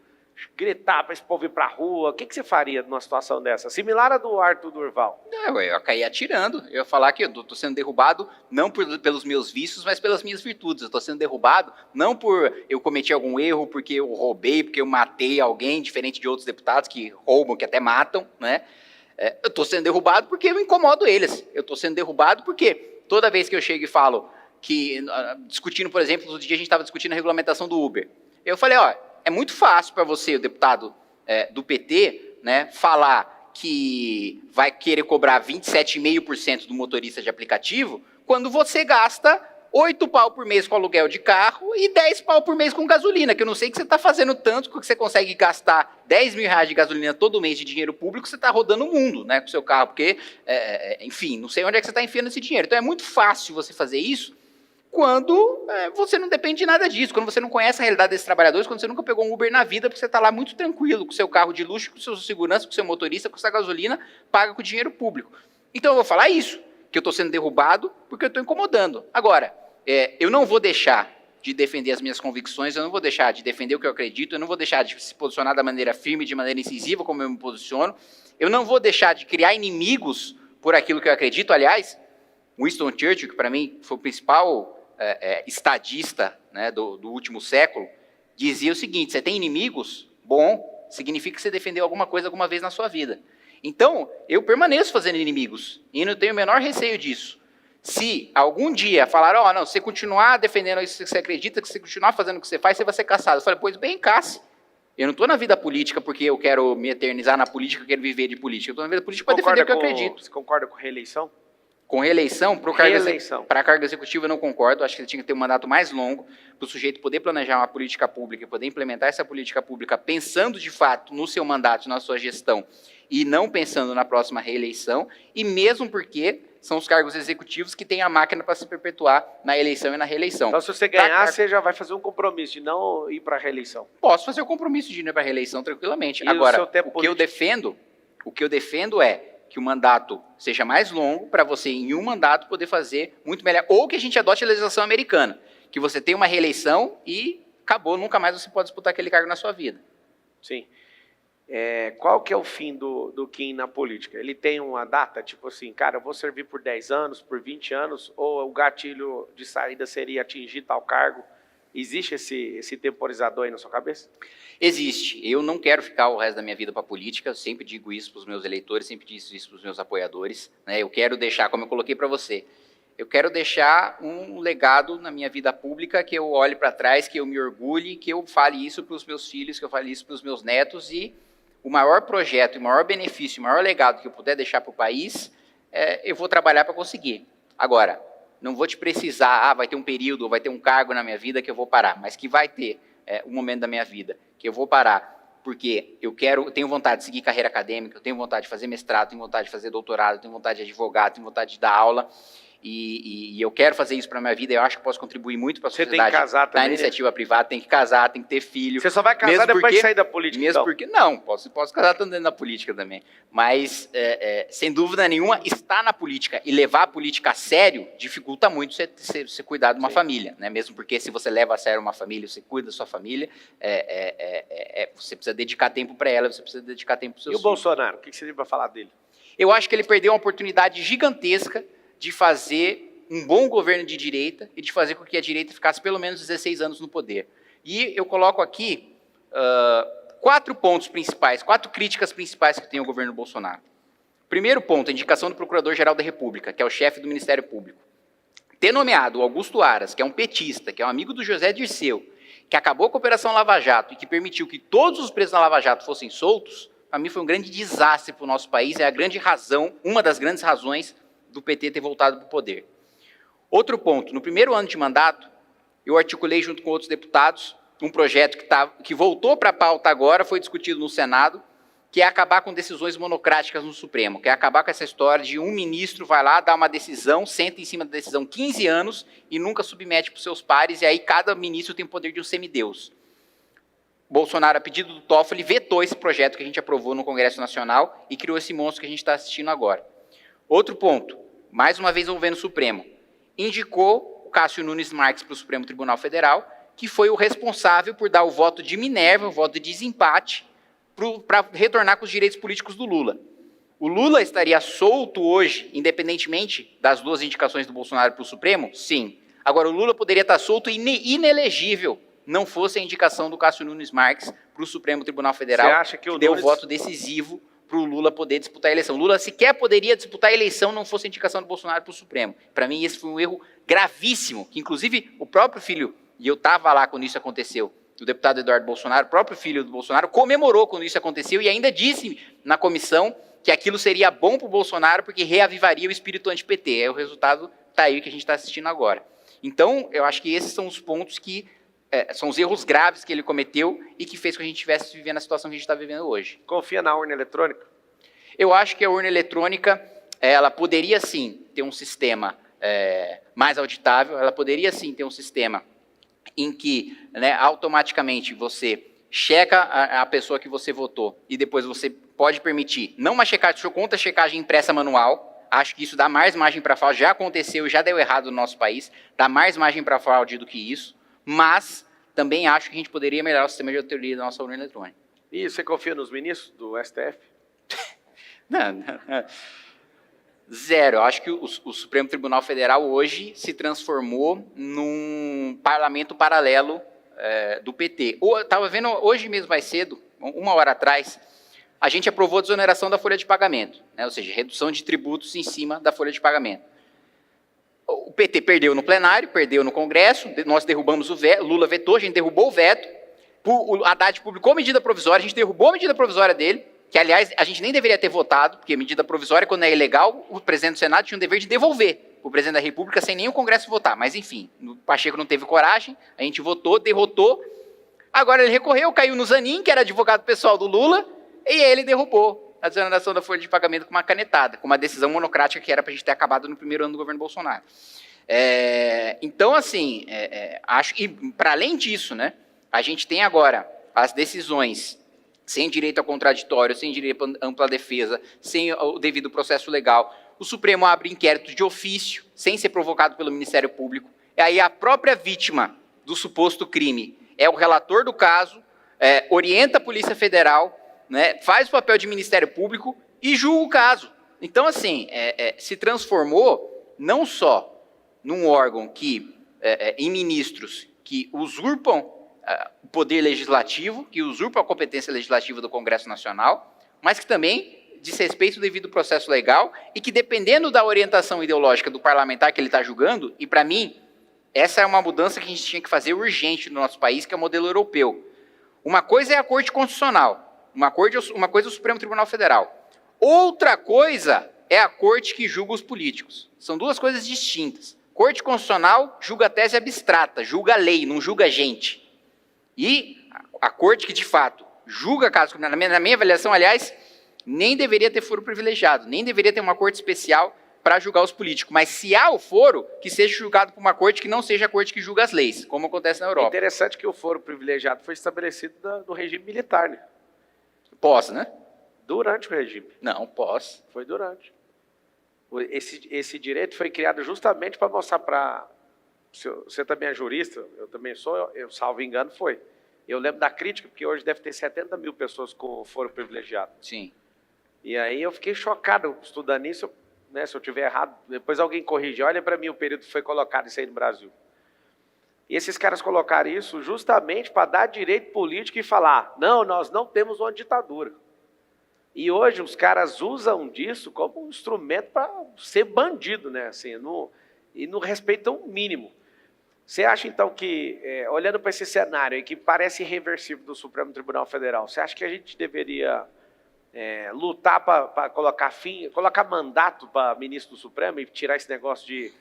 gritar para esse povo ir para a rua? O que você faria numa situação dessa? Similar à do Arthur Durval. Eu ia cair atirando, eu ia falar que eu estou sendo derrubado não pelos meus vícios, mas pelas minhas virtudes. Eu estou sendo derrubado não por eu cometi algum erro, porque eu roubei, porque eu matei alguém, diferente de outros deputados que roubam, que até matam, né? Eu estou sendo derrubado porque eu incomodo eles. Eu estou sendo derrubado porque toda vez que eu chego e falo que, discutindo, por exemplo, outro dia a gente estava discutindo a regulamentação do Uber. Eu falei, ó, é muito fácil para você, o deputado do PT, né, falar que vai querer cobrar 27,5% do motorista de aplicativo, quando você gasta 8 pau por mês com aluguel de carro e 10 pau por mês com gasolina, que eu não sei que você está fazendo tanto, que você consegue gastar 10 mil reais de gasolina todo mês de dinheiro público, você está rodando o mundo, né, com o seu carro, porque, enfim, não sei onde é que você está enfiando esse dinheiro. Então é muito fácil você fazer isso quando você não depende de nada disso, quando você não conhece a realidade desses trabalhadores, quando você nunca pegou um Uber na vida, porque você está lá muito tranquilo, com o seu carro de luxo, com sua segurança, com o seu motorista, com sua gasolina, paga com dinheiro público. Então eu vou falar isso, que eu estou sendo derrubado porque eu estou incomodando. Agora, eu não vou deixar de defender as minhas convicções, eu não vou deixar de defender o que eu acredito, eu não vou deixar de se posicionar da maneira firme, de maneira incisiva, como eu me posiciono, eu não vou deixar de criar inimigos por aquilo que eu acredito. Aliás, Winston Churchill, que para mim foi o principal estadista, né, do último século, dizia o seguinte: você tem inimigos? Bom, significa que você defendeu alguma coisa alguma vez na sua vida. Então, eu permaneço fazendo inimigos, e não tenho o menor receio disso. Se algum dia falaram, não, se você continuar defendendo isso que você acredita, que você continuar fazendo o que você faz, você vai ser caçado. Eu falei, pois bem, casse. Eu não estou na vida política porque eu quero me eternizar na política, eu quero viver de política. Eu estou na vida política para defender o que eu acredito. Você concorda com reeleição? Com reeleição, para cargo executivo eu não concordo, acho que ele tinha que ter um mandato mais longo, para o sujeito poder planejar uma política pública e poder implementar essa política pública pensando de fato no seu mandato, na sua gestão, e não pensando na próxima reeleição, e mesmo porque são os cargos executivos que têm a máquina para se perpetuar na eleição e na reeleição. Então, se você ganhar, você já vai fazer um compromisso de não ir para a reeleição. Posso fazer o compromisso de não ir para a reeleição tranquilamente. E agora, o que eu defendo é que o mandato seja mais longo, para você, em um mandato, poder fazer muito melhor. Ou que a gente adote a legislação americana, que você tem uma reeleição e acabou, nunca mais você pode disputar aquele cargo na sua vida. Sim. Qual que é o fim do Kim na política? Ele tem uma data, tipo assim, cara, eu vou servir por 10 anos, por 20 anos, ou o gatilho de saída seria atingir tal cargo? Existe esse temporizador aí na sua cabeça? Existe. Eu não quero ficar o resto da minha vida para a política, eu sempre digo isso para os meus eleitores, sempre digo isso para os meus apoiadores, né? Eu quero deixar, como eu coloquei para você, eu quero deixar um legado na minha vida pública, que eu olhe para trás, que eu me orgulhe, que eu fale isso para os meus filhos, que eu fale isso para os meus netos, e o maior projeto, o maior benefício, o maior legado que eu puder deixar para o país, eu vou trabalhar para conseguir. Agora, não vou te precisar, vai ter um período, vai ter um cargo na minha vida que eu vou parar, mas que vai ter um momento da minha vida que eu vou parar, porque eu tenho vontade de seguir carreira acadêmica, eu tenho vontade de fazer mestrado, tenho vontade de fazer doutorado, tenho vontade de advogar, tenho vontade de dar aula, e eu quero fazer isso para a minha vida, eu acho que posso contribuir muito para a sociedade. Você tem que casar também, na iniciativa privada, tem que casar, tem que ter filho. Você só vai casar depois de sair da política, mesmo então? Porque, não, posso casar também dentro da política também, mas, sem dúvida nenhuma, estar na política e levar a política a sério dificulta muito você cuidar de uma família, né? Mesmo porque se você leva a sério uma família, você cuida da sua família, você precisa dedicar tempo para ela, você precisa dedicar tempo para os seus filhos. E o Bolsonaro, o que você tem para falar dele? Eu acho que ele perdeu uma oportunidade gigantesca de fazer um bom governo de direita e de fazer com que a direita ficasse pelo menos 16 anos no poder. E eu coloco aqui 4 pontos principais, 4 críticas principais que tem o governo Bolsonaro. Primeiro ponto, a indicação do Procurador-Geral da República, que é o chefe do Ministério Público. Ter nomeado o Augusto Aras, que é um petista, que é um amigo do José Dirceu, que acabou com a Operação Lava Jato e que permitiu que todos os presos da Lava Jato fossem soltos, para mim foi um grande desastre para o nosso país, é a grande razão, uma das grandes razões do PT ter voltado para o poder. Outro ponto, no primeiro ano de mandato, eu articulei junto com outros deputados um projeto que voltou para a pauta agora, foi discutido no Senado, que é acabar com decisões monocráticas no Supremo, que é acabar com essa história de um ministro vai lá, dá uma decisão, senta em cima da decisão 15 anos e nunca submete para os seus pares, e aí cada ministro tem o poder de um semideus. Bolsonaro, a pedido do Toffoli, vetou esse projeto que a gente aprovou no Congresso Nacional e criou esse monstro que a gente está assistindo agora. Outro ponto, mais uma vez envolvendo o Supremo, indicou o Cássio Nunes Marques para o Supremo Tribunal Federal, que foi o responsável por dar o voto de Minerva, o voto de desempate, para retornar com os direitos políticos do Lula. O Lula estaria solto hoje, independentemente das duas indicações do Bolsonaro para o Supremo? Sim. Agora, o Lula poderia estar solto e inelegível, não fosse a indicação do Cássio Nunes Marques para o Supremo Tribunal Federal, Você acha que deu o voto decisivo para o Lula poder disputar a eleição. O Lula sequer poderia disputar a eleição não fosse a indicação do Bolsonaro para o Supremo. Para mim, esse foi um erro gravíssimo, que inclusive o próprio filho, e eu estava lá quando isso aconteceu, o deputado Eduardo Bolsonaro, o próprio filho do Bolsonaro, comemorou quando isso aconteceu e ainda disse na comissão que aquilo seria bom para o Bolsonaro porque reavivaria o espírito anti-PT. O resultado está aí que a gente está assistindo agora. Então, eu acho que esses são os pontos que são os erros graves que ele cometeu e que fez com que a gente estivesse vivendo a situação que a gente está vivendo hoje. Confia na urna eletrônica? Eu acho que a urna eletrônica, ela poderia sim ter um sistema mais auditável, ela poderia sim ter um sistema em que, né, automaticamente você checa a pessoa que você votou e depois você pode permitir, não uma checagem, conta a checagem impressa manual, acho que isso dá mais margem para fraude, já aconteceu e já deu errado no nosso país, dá mais margem para fraude do que isso, mas também acho que a gente poderia melhorar o sistema de auditoria da nossa urna eletrônica. E você confia nos ministros do STF? Não. Zero. Eu acho que o Supremo Tribunal Federal hoje se transformou num parlamento paralelo do PT. Estava vendo hoje mesmo, mais cedo, 1 hora atrás, a gente aprovou a desoneração da folha de pagamento, né? Ou seja, redução de tributos em cima da folha de pagamento. O PT perdeu no plenário, perdeu no Congresso, nós derrubamos o veto, Lula vetou, a gente derrubou o veto, o Haddad publicou medida provisória, a gente derrubou a medida provisória dele, que, aliás, a gente nem deveria ter votado, porque medida provisória, quando é ilegal, o presidente do Senado tinha o dever de devolver o presidente da República sem nem o Congresso votar. Mas, enfim, o Pacheco não teve coragem, a gente votou, derrotou. Agora ele recorreu, caiu no Zanin, que era advogado pessoal do Lula, e ele derrubou a desoneração da folha de pagamento com uma canetada, com uma decisão monocrática que era para a gente ter acabado no primeiro ano do governo Bolsonaro. Então, assim, acho que, para além disso, né, a gente tem agora as decisões sem direito ao contraditório, sem direito à ampla defesa, sem o devido processo legal. O Supremo abre inquérito de ofício, sem ser provocado pelo Ministério Público. E aí a própria vítima do suposto crime é o relator do caso, orienta a Polícia Federal, né, faz o papel de Ministério Público e julga o caso. Então, assim, se transformou não só num órgão que, em ministros que usurpam o poder legislativo, que usurpa a competência legislativa do Congresso Nacional, mas que também desrespeita o devido processo legal e que, dependendo da orientação ideológica do parlamentar que ele está julgando, e para mim, essa é uma mudança que a gente tinha que fazer urgente no nosso país, que é o modelo europeu. Uma coisa é a Corte Constitucional, uma coisa é o Supremo Tribunal Federal. Outra coisa é a Corte que julga os políticos. São duas coisas distintas. Corte Constitucional julga a tese abstrata, julga a lei, não julga a gente. E a Corte que, de fato, julga casos criminais, na minha avaliação, aliás, nem deveria ter foro privilegiado, nem deveria ter uma corte especial para julgar os políticos. Mas se há o foro, que seja julgado por uma corte que não seja a corte que julga as leis, como acontece na Europa. É interessante que o foro privilegiado foi estabelecido no regime militar, né? Pós, né? Durante o regime. Não, pós. Foi durante. Esse direito foi criado justamente para mostrar para... Você também é jurista, eu também sou, eu salvo engano, foi. Eu lembro da crítica, porque hoje deve ter 70 mil pessoas com foro privilegiado. Sim. E aí eu fiquei chocado estudando isso, né, se eu tiver errado, depois alguém corrige. Olha para mim o período que foi colocado isso aí no Brasil. E esses caras colocaram isso justamente para dar direito político e falar, não, nós não temos uma ditadura. E hoje os caras usam disso como um instrumento para ser bandido, né? Assim, e não respeitam o mínimo. Você acha, então, que, olhando para esse cenário aí, que parece irreversível do Supremo Tribunal Federal, você acha que a gente deveria lutar para colocar mandato para ministro do Supremo e tirar esse negócio de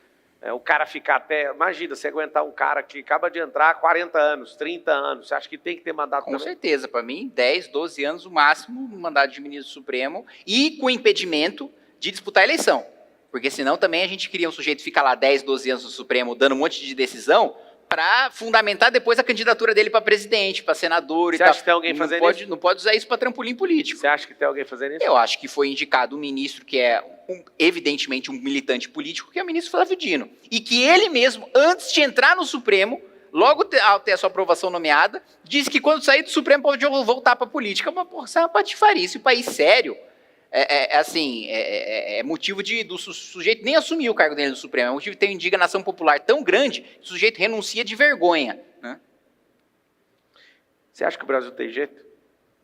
O cara ficar até... Imagina, você aguentar um cara que acaba de entrar há 40 anos, 30 anos. Você acha que tem que ter mandato Com também? certeza, para mim, 10, 12 anos o máximo no mandato de ministro supremo e com impedimento de disputar a eleição. Porque senão também a gente queria um sujeito que fica lá 10, 12 anos no Supremo dando um monte de decisão para fundamentar depois a candidatura dele para presidente, para senador e tal. Você acha que tem alguém fazendo isso? Não pode usar isso para trampolim político. Você acha que tem alguém fazendo isso? Eu acho que foi indicado um ministro que é, evidentemente, um militante político, que é o ministro Flávio Dino. E que ele mesmo, antes de entrar no Supremo, logo ao ter a sua aprovação nomeada, disse que quando sair do Supremo pode voltar para a política. Mas, porra, isso é uma patifarice. O país sério é motivo do sujeito nem assumir o cargo dele no Supremo. É motivo de ter uma indignação popular tão grande que o sujeito renuncia de vergonha. Né? Você acha que o Brasil tem jeito?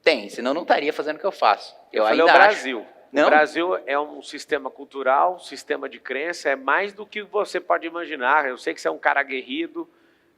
Tem, senão não estaria fazendo o que eu faço. Eu falei ainda o Brasil. Não? O Brasil é um sistema cultural, um sistema de crença, é mais do que você pode imaginar. Eu sei que você é um cara aguerrido,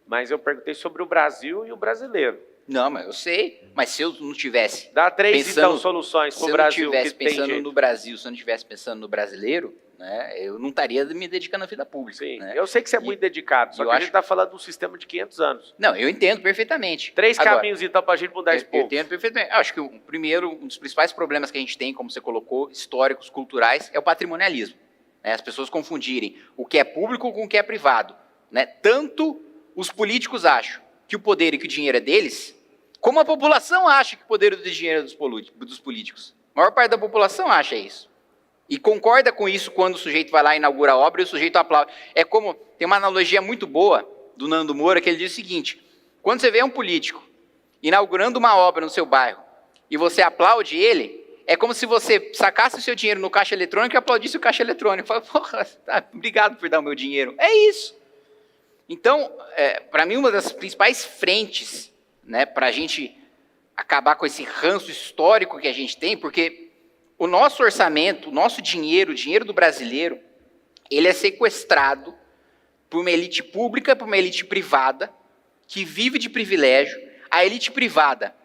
mas eu perguntei sobre o Brasil e o brasileiro. Não, mas eu sei. Mas se eu não tivesse... Dá três, então, soluções para o Brasil que tem jeito. Se eu não estivesse pensando no Brasil, se eu não estivesse pensando no brasileiro, né, eu não estaria me dedicando à vida pública. Sim, né? eu sei que você é muito dedicado, só que a gente está falando de um sistema de 500 anos. Não, eu entendo perfeitamente. Três caminhos, então, para a gente mudar esse povo. Eu entendo perfeitamente. Eu acho que um dos principais problemas que a gente tem, como você colocou, históricos, culturais, é o patrimonialismo. Né? As pessoas confundirem o que é público com o que é privado. Né? Tanto os políticos acham que o poder e que o dinheiro é deles, como a população acha que o poder e o dinheiro é dos políticos. A maior parte da população acha isso. E concorda com isso quando o sujeito vai lá e inaugura a obra e o sujeito aplaude. É como, tem uma analogia muito boa do Nando Moura, que ele diz o seguinte: quando você vê um político inaugurando uma obra no seu bairro e você aplaude ele, é como se você sacasse o seu dinheiro no caixa eletrônico e aplaudisse o caixa eletrônico. Fala, porra, tá, obrigado por dar o meu dinheiro. É isso. Então, para mim, uma das principais frentes, né, para a gente acabar com esse ranço histórico que a gente tem, porque o nosso orçamento, o nosso dinheiro, o dinheiro do brasileiro, ele é sequestrado por uma elite pública, por uma elite privada, que vive de privilégio. A elite privada,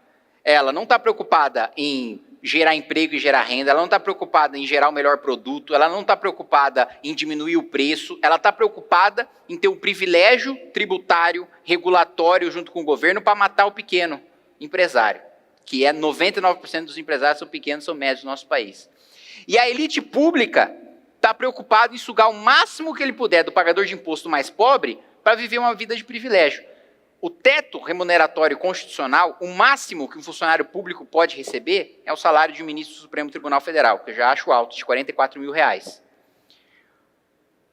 ela não está preocupada em gerar emprego e gerar renda, ela não está preocupada em gerar o melhor produto, ela não está preocupada em diminuir o preço, ela está preocupada em ter um privilégio tributário, regulatório, junto com o governo, para matar o pequeno empresário, que é 99% dos empresários são pequenos, são médios no nosso país. E a elite pública está preocupada em sugar o máximo que ele puder do pagador de imposto mais pobre para viver uma vida de privilégio. O teto remuneratório constitucional, o máximo que um funcionário público pode receber é o salário de um ministro do Supremo Tribunal Federal, que eu já acho alto, de R$44 mil.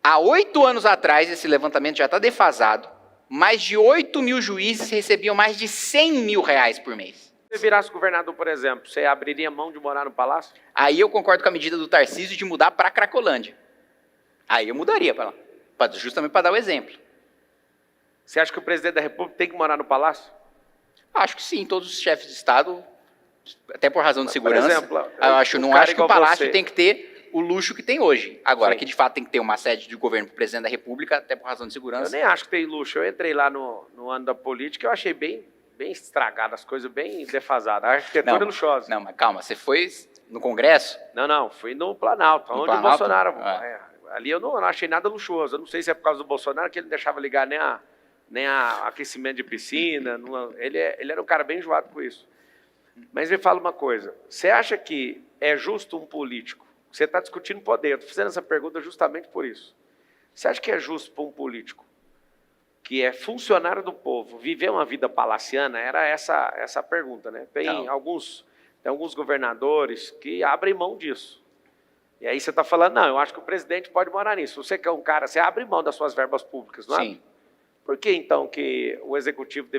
Há 8 anos atrás, esse levantamento já está defasado, mais de 8 mil juízes recebiam mais de R$100 mil por mês. Se você virasse governador, por exemplo, você abriria mão de morar no palácio? Aí eu concordo com a medida do Tarcísio de mudar para Cracolândia. Aí eu mudaria para lá, justamente para dar o exemplo. Você acha que o presidente da República tem que morar no palácio? Acho que sim, todos os chefes de Estado, até por razão de segurança. Por exemplo, não acho que o palácio tem que ter o luxo que tem hoje. Agora, sim, que de fato tem que ter uma sede de governo para o presidente da República, até por razão de Eu segurança. nem acho que tem luxo. Eu entrei lá no ano da política e eu achei bem estragado, as coisas bem defasadas. A arquitetura é luxuosa. Não, mas calma, você foi no Congresso? Não, fui no Planalto, onde Planalto? o Bolsonaro... Ah. Ali eu não achei nada luxuoso. Eu não sei se é por causa do Bolsonaro que ele não deixava ligar nem a aquecimento de piscina. Ele era um cara bem enjoado com isso. Mas me fala uma coisa. Você acha que é justo um político? Você está discutindo poder. Eu estou fazendo essa pergunta justamente por isso. Você acha que é justo para um político que é funcionário do povo viver uma vida palaciana? Era essa a pergunta, né? Tem alguns governadores que abrem mão disso. E aí você está falando, não, eu acho que o presidente pode morar nisso. Você que é um cara, você abre mão das suas verbas públicas, não é? Sim. Por que, então, que o executivo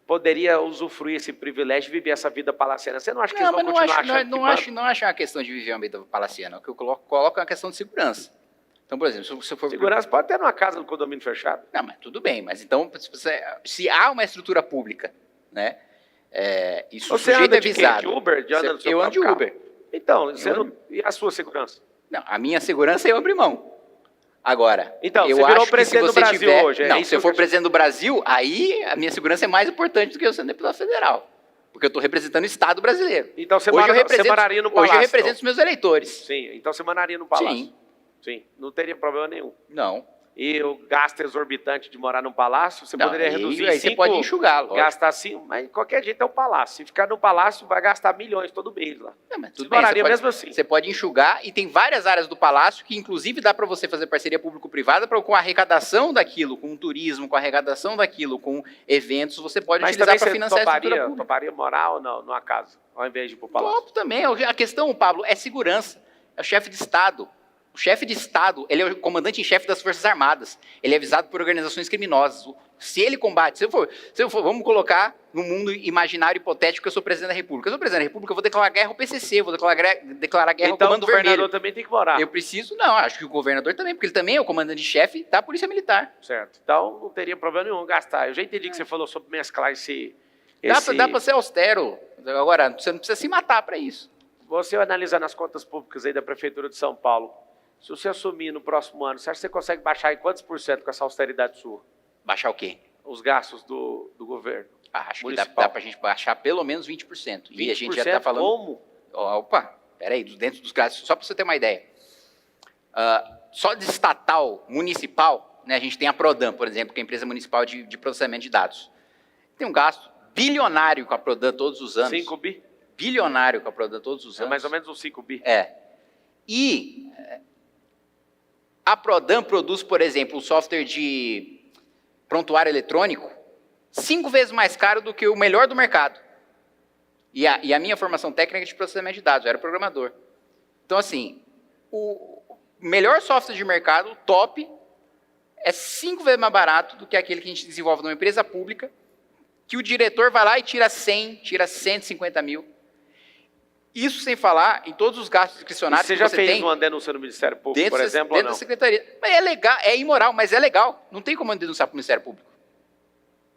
poderia usufruir esse privilégio de viver essa vida palaciana? Você não acha que eles vão continuar achando não acho uma questão de viver uma vida palaciana. O que eu coloco é uma questão de segurança. Então, por exemplo, se você for... Segurança pode ter numa casa no condomínio fechado. Não, mas tudo bem. Mas então, se há uma estrutura pública, né? Isso o sujeito é visado. De Uber? Eu ando de Uber. Então, e a sua segurança? Não, a minha segurança eu abri mão. Agora, então, eu você virou acho presidente que se você do Brasil tiver... hoje. Não, se eu for presidente do Brasil, aí a minha segurança é mais importante do que eu sendo deputado federal. Porque eu estou representando o Estado brasileiro. Então você hoje moraria no palácio? Hoje eu represento os meus eleitores. Sim, então você moraria no palácio? Sim. Sim, não teria problema nenhum. Não. E o gasto exorbitante de morar num palácio, você Não, poderia reduzir aí 5, você pode enxugar, lógico. gastar 5, mas de qualquer jeito é um palácio. Se ficar no palácio, vai gastar milhões todo mês lá. Mas tudo Você bem, moraria mesmo assim. Você pode enxugar, e tem várias áreas do palácio que, inclusive, dá para você fazer parceria público-privada com a arrecadação daquilo, com o turismo, com a arrecadação daquilo, com eventos, você pode Mas utilizar também para você financiar a estrutura pública. toparia morar ou não, numa casa, ao invés de ir pro palácio? Topo também. A questão, Pablo, é segurança. É o chefe de Estado. O chefe de Estado, ele é o comandante-em-chefe das Forças Armadas. Ele é visado por organizações criminosas. Se ele combate, se eu for, vamos colocar no mundo imaginário hipotético que eu sou presidente da República. Eu sou presidente da República, eu vou declarar guerra ao PCC, eu vou declarar guerra ao Então o Comando governador Vermelho. também tem que morar. Eu preciso, não, acho que o governador também, porque ele também é o comandante-chefe da Polícia Militar. Certo. Então não teria problema nenhum gastar. Eu já entendi que você falou sobre mesclar esse... Dá para ser austero. Agora, você não precisa se matar para isso. Você analisando as contas públicas aí da Prefeitura de São Paulo, se você assumir no próximo ano, você acha que você consegue baixar em quantos por cento com essa austeridade sua? Baixar o quê? Os gastos do governo? Acho que dá para a gente baixar pelo menos 20%. E a gente já está falando... Como? Opa, peraí, dentro dos gastos, só para você ter uma ideia. Só de estatal, municipal, né, a gente tem a Prodam, por exemplo, que é a empresa municipal de processamento de dados. Tem um gasto bilionário com a Prodam todos os anos. 5 bi? Bilionário com a Prodam todos os anos. É mais ou menos uns 5 bi. E a Prodam produz, por exemplo, um software de prontuário eletrônico 5 vezes mais caro do que o melhor do mercado. E a minha formação técnica é de processamento de dados, eu era programador. Então, assim, o melhor software de mercado, o top, é 5 vezes mais barato do que aquele que a gente desenvolve numa empresa pública, que o diretor vai lá e tira 100, tira 150 mil. Isso sem falar em todos os gastos discricionários que você tem. Você já fez uma denúncia no Ministério Público, por exemplo, ou dentro não? da Secretaria. Mas é legal, é imoral, mas é legal. Não tem como denunciar para o Ministério Público.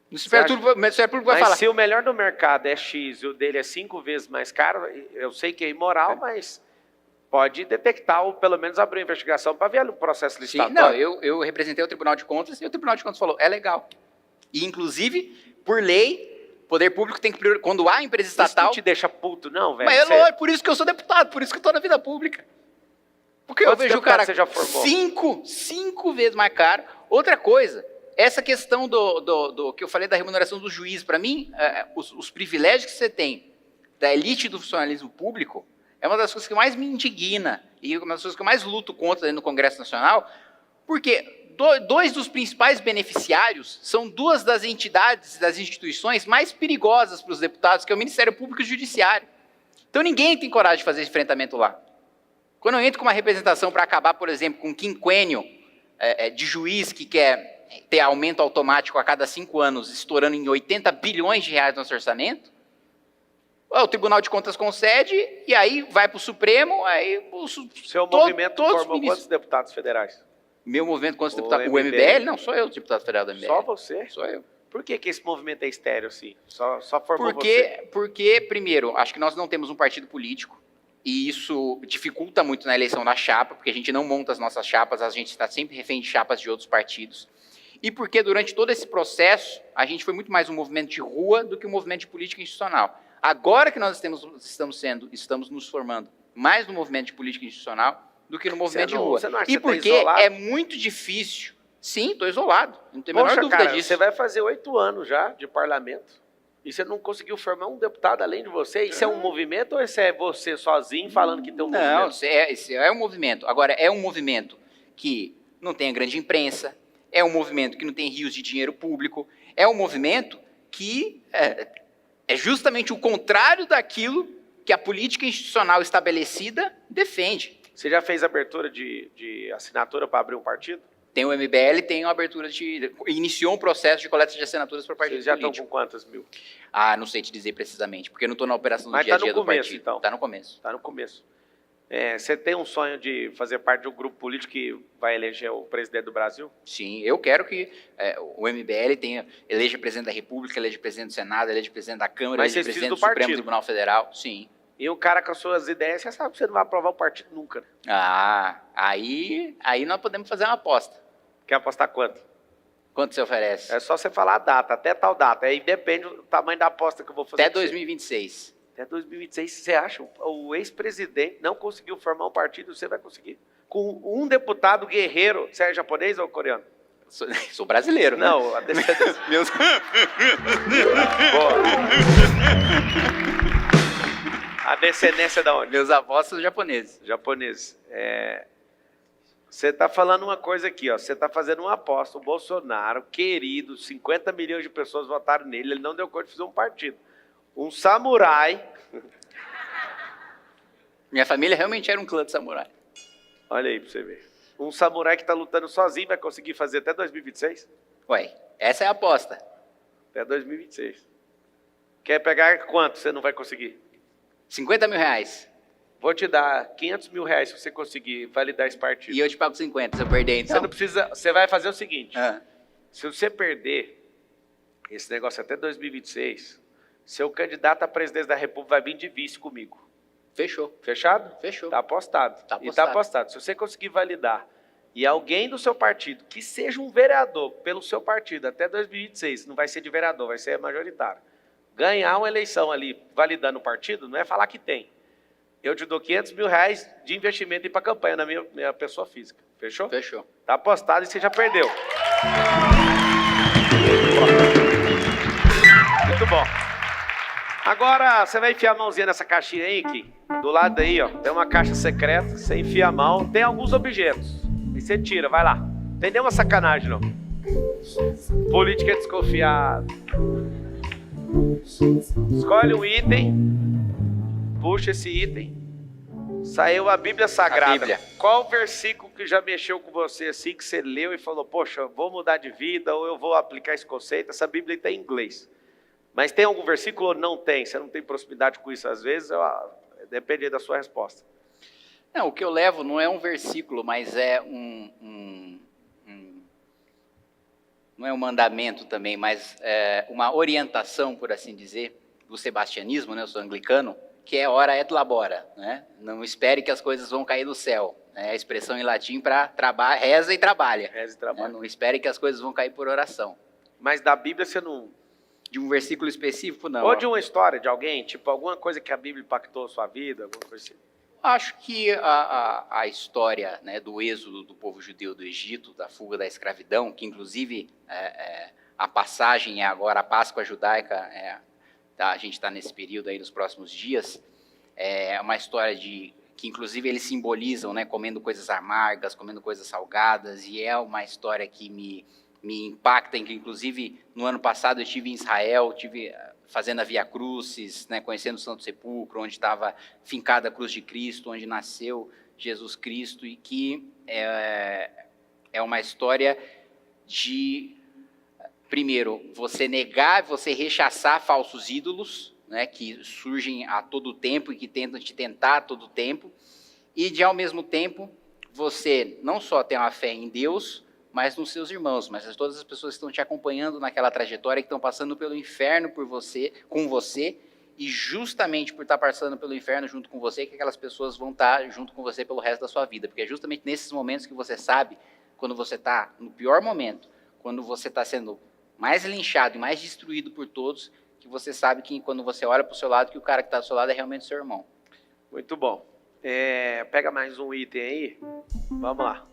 O Ministério Público vai falar. Mas se o melhor do mercado é X e o dele é 5 vezes mais caro, eu sei que é imoral, mas pode detectar ou pelo menos abrir uma investigação para ver o processo licitatório. Sim, não, eu representei o Tribunal de Contas e o Tribunal de Contas falou, é legal. E, inclusive, por lei, o poder público tem que priorizar. Quando há empresa estatal... Isso não te deixa puto, não, velho? Mas é por isso que eu sou deputado, por isso que eu estou na vida pública. Porque eu vejo o cara você já formou? 5 vezes mais caro. Outra coisa, essa questão do que eu falei da remuneração do juiz, para mim, os privilégios que você tem da elite do funcionalismo público é uma das coisas que mais me indigna e uma das coisas que eu mais luto contra no Congresso Nacional, porque dois dos principais beneficiários são duas das entidades, das instituições mais perigosas para os deputados, que é o Ministério Público e o Judiciário. Então ninguém tem coragem de fazer esse enfrentamento lá. Quando eu entro com uma representação para acabar, por exemplo, com um quinquênio de juiz que quer ter aumento automático a cada 5 anos, estourando em 80 bilhões de reais no nosso orçamento, o Tribunal de Contas concede, e aí vai para o Supremo, aí Seu movimento formou quantos deputados federais? Meu movimento, quantos deputados? O MBL? Não, sou eu, deputado federal do MBL. Só você? Sou eu. Por que esse movimento é estéreo assim? Só formou você? Porque, primeiro, acho que nós não temos um partido político, e isso dificulta muito na eleição da chapa, porque a gente não monta as nossas chapas, a gente está sempre refém de chapas de outros partidos. E porque durante todo esse processo, a gente foi muito mais um movimento de rua do que um movimento de política institucional. Agora que nós estamos nos formando mais no movimento de política institucional do que no movimento de rua. Você não acha E que você porque tá isolado? é muito difícil. Sim, estou isolado, não tem a menor dúvida cara, disso. você vai fazer 8 anos já de parlamento e você não conseguiu formar um deputado além de você? Isso é um movimento ou isso é você sozinho falando que tem um movimento? Não, esse é um movimento. Agora, é um movimento que não tem a grande imprensa, é um movimento que não tem rios de dinheiro público, é um movimento que é justamente o contrário daquilo que a política institucional estabelecida defende. Você já fez abertura de assinatura para abrir um partido? Tem o MBL, tem uma abertura iniciou um processo de coleta de assinaturas para partido Vocês já político. estão com quantas mil? Ah, não sei te dizer precisamente, porque eu não estou na operação do Mas dia a tá no dia do começo, partido. então. Está no começo. Está no começo. Você tem um sonho de fazer parte de um grupo político que vai eleger o presidente do Brasil? Sim, eu quero que o MBL eleja presidente da República, eleja presidente do Senado, eleja presidente da Câmara, Mas eleja vocês presidente do precisam do Supremo partido. Tribunal Federal. Sim. E o cara com as suas ideias, você sabe que você não vai aprovar o partido nunca, né? Ah, aí nós podemos fazer uma aposta. Quer apostar quanto? Quanto você oferece? É só você falar a data, até tal data. Aí depende do tamanho da aposta que eu vou fazer. Até com você. 2026. Até 2026, você acha? O ex-presidente não conseguiu formar um partido, você vai conseguir. com um deputado guerreiro. Você é japonês ou coreano? Sou brasileiro, né? Não, a descendência. Meus... Boa. A descendência da onde? Meus avós são japoneses. Japonês. Você está falando uma coisa aqui, ó. Você está fazendo uma aposta. O Bolsonaro, querido, 50 milhões de pessoas votaram nele. Ele não deu conta de fazer um partido. Um samurai. Minha família realmente era um clã de samurai. Olha aí para você ver. Um samurai que está lutando sozinho vai conseguir fazer até 2026? Ué, essa é a aposta. Até 2026. Quer pegar quanto você não vai conseguir? 50 mil reais. Vou te dar 500 mil reais se você conseguir validar esse partido. E eu te pago 50 se eu perder, então? Você não precisa. Você vai fazer o seguinte: Ah, se você perder esse negócio até 2026, seu candidato à presidência da República vai vir de vice comigo. fechou. Fechado? Fechou. Está apostado. Tá E está apostado. apostado. Se você conseguir validar e alguém do seu partido, que seja um vereador pelo seu partido até 2026, não vai ser de vereador, vai ser majoritário, ganhar uma eleição ali validando o partido, não é falar que tem. Eu te dou 500 mil reais de investimento para a campanha na minha pessoa física. Fechou? Fechou. Está apostado e você já perdeu. Muito bom. Agora, você vai enfiar a mãozinha nessa caixinha aí, Kim. Do lado aí, ó, tem uma caixa secreta, você enfia a mão, tem alguns objetos. E você tira, vai lá. Não tem nenhuma sacanagem, não. Política é desconfiada. Escolhe um item, puxa esse item. Saiu a Bíblia Sagrada. A Bíblia. Qual versículo que já mexeu com você assim, que você leu e falou, poxa, vou mudar de vida ou eu vou aplicar esse conceito? Essa Bíblia está em inglês. Mas tem algum versículo ou não tem? Você não tem proximidade com isso às vezes? Depende da sua resposta. Não, o que eu levo não é um versículo, mas é não é um mandamento também, mas é uma orientação, por assim dizer, do sebastianismo, né? Eu sou anglicano, que é ora et labora, né? Não espere que as coisas vão cair do céu. É a expressão em latim para reza e trabalha. Reza e trabalha. Né? Não espere que as coisas vão cair por oração. Mas da Bíblia você não... De um versículo específico, não. Ou de uma história de alguém, tipo alguma coisa que a Bíblia impactou a sua vida, alguma coisa assim. Acho que a história, né, do êxodo do povo judeu do Egito, da fuga da escravidão, que inclusive a passagem é agora a Páscoa judaica, a gente está nesse período aí nos próximos dias, é uma história que inclusive eles simbolizam, né, comendo coisas amargas, comendo coisas salgadas, e é uma história que me impacta, que inclusive no ano passado eu estive em Israel, fazendo a Via Crucis, né, conhecendo o Santo Sepulcro, onde estava fincada a cruz de Cristo, onde nasceu Jesus Cristo, e que é uma história de, primeiro, você negar, você rechaçar falsos ídolos, né, que surgem a todo tempo e que tentam te tentar a todo tempo, e de, ao mesmo tempo, você não só ter uma fé em Deus, mas nos seus irmãos, mas todas as pessoas que estão te acompanhando naquela trajetória, que estão passando pelo inferno com você, e justamente por estar passando pelo inferno junto com você, que aquelas pessoas vão estar junto com você pelo resto da sua vida, porque é justamente nesses momentos que você sabe, quando você está no pior momento, quando você está sendo mais linchado e mais destruído por todos, que você sabe que quando você olha para o seu lado, que o cara que está do seu lado é realmente seu irmão. Muito bom. Pega mais um item aí. Vamos lá.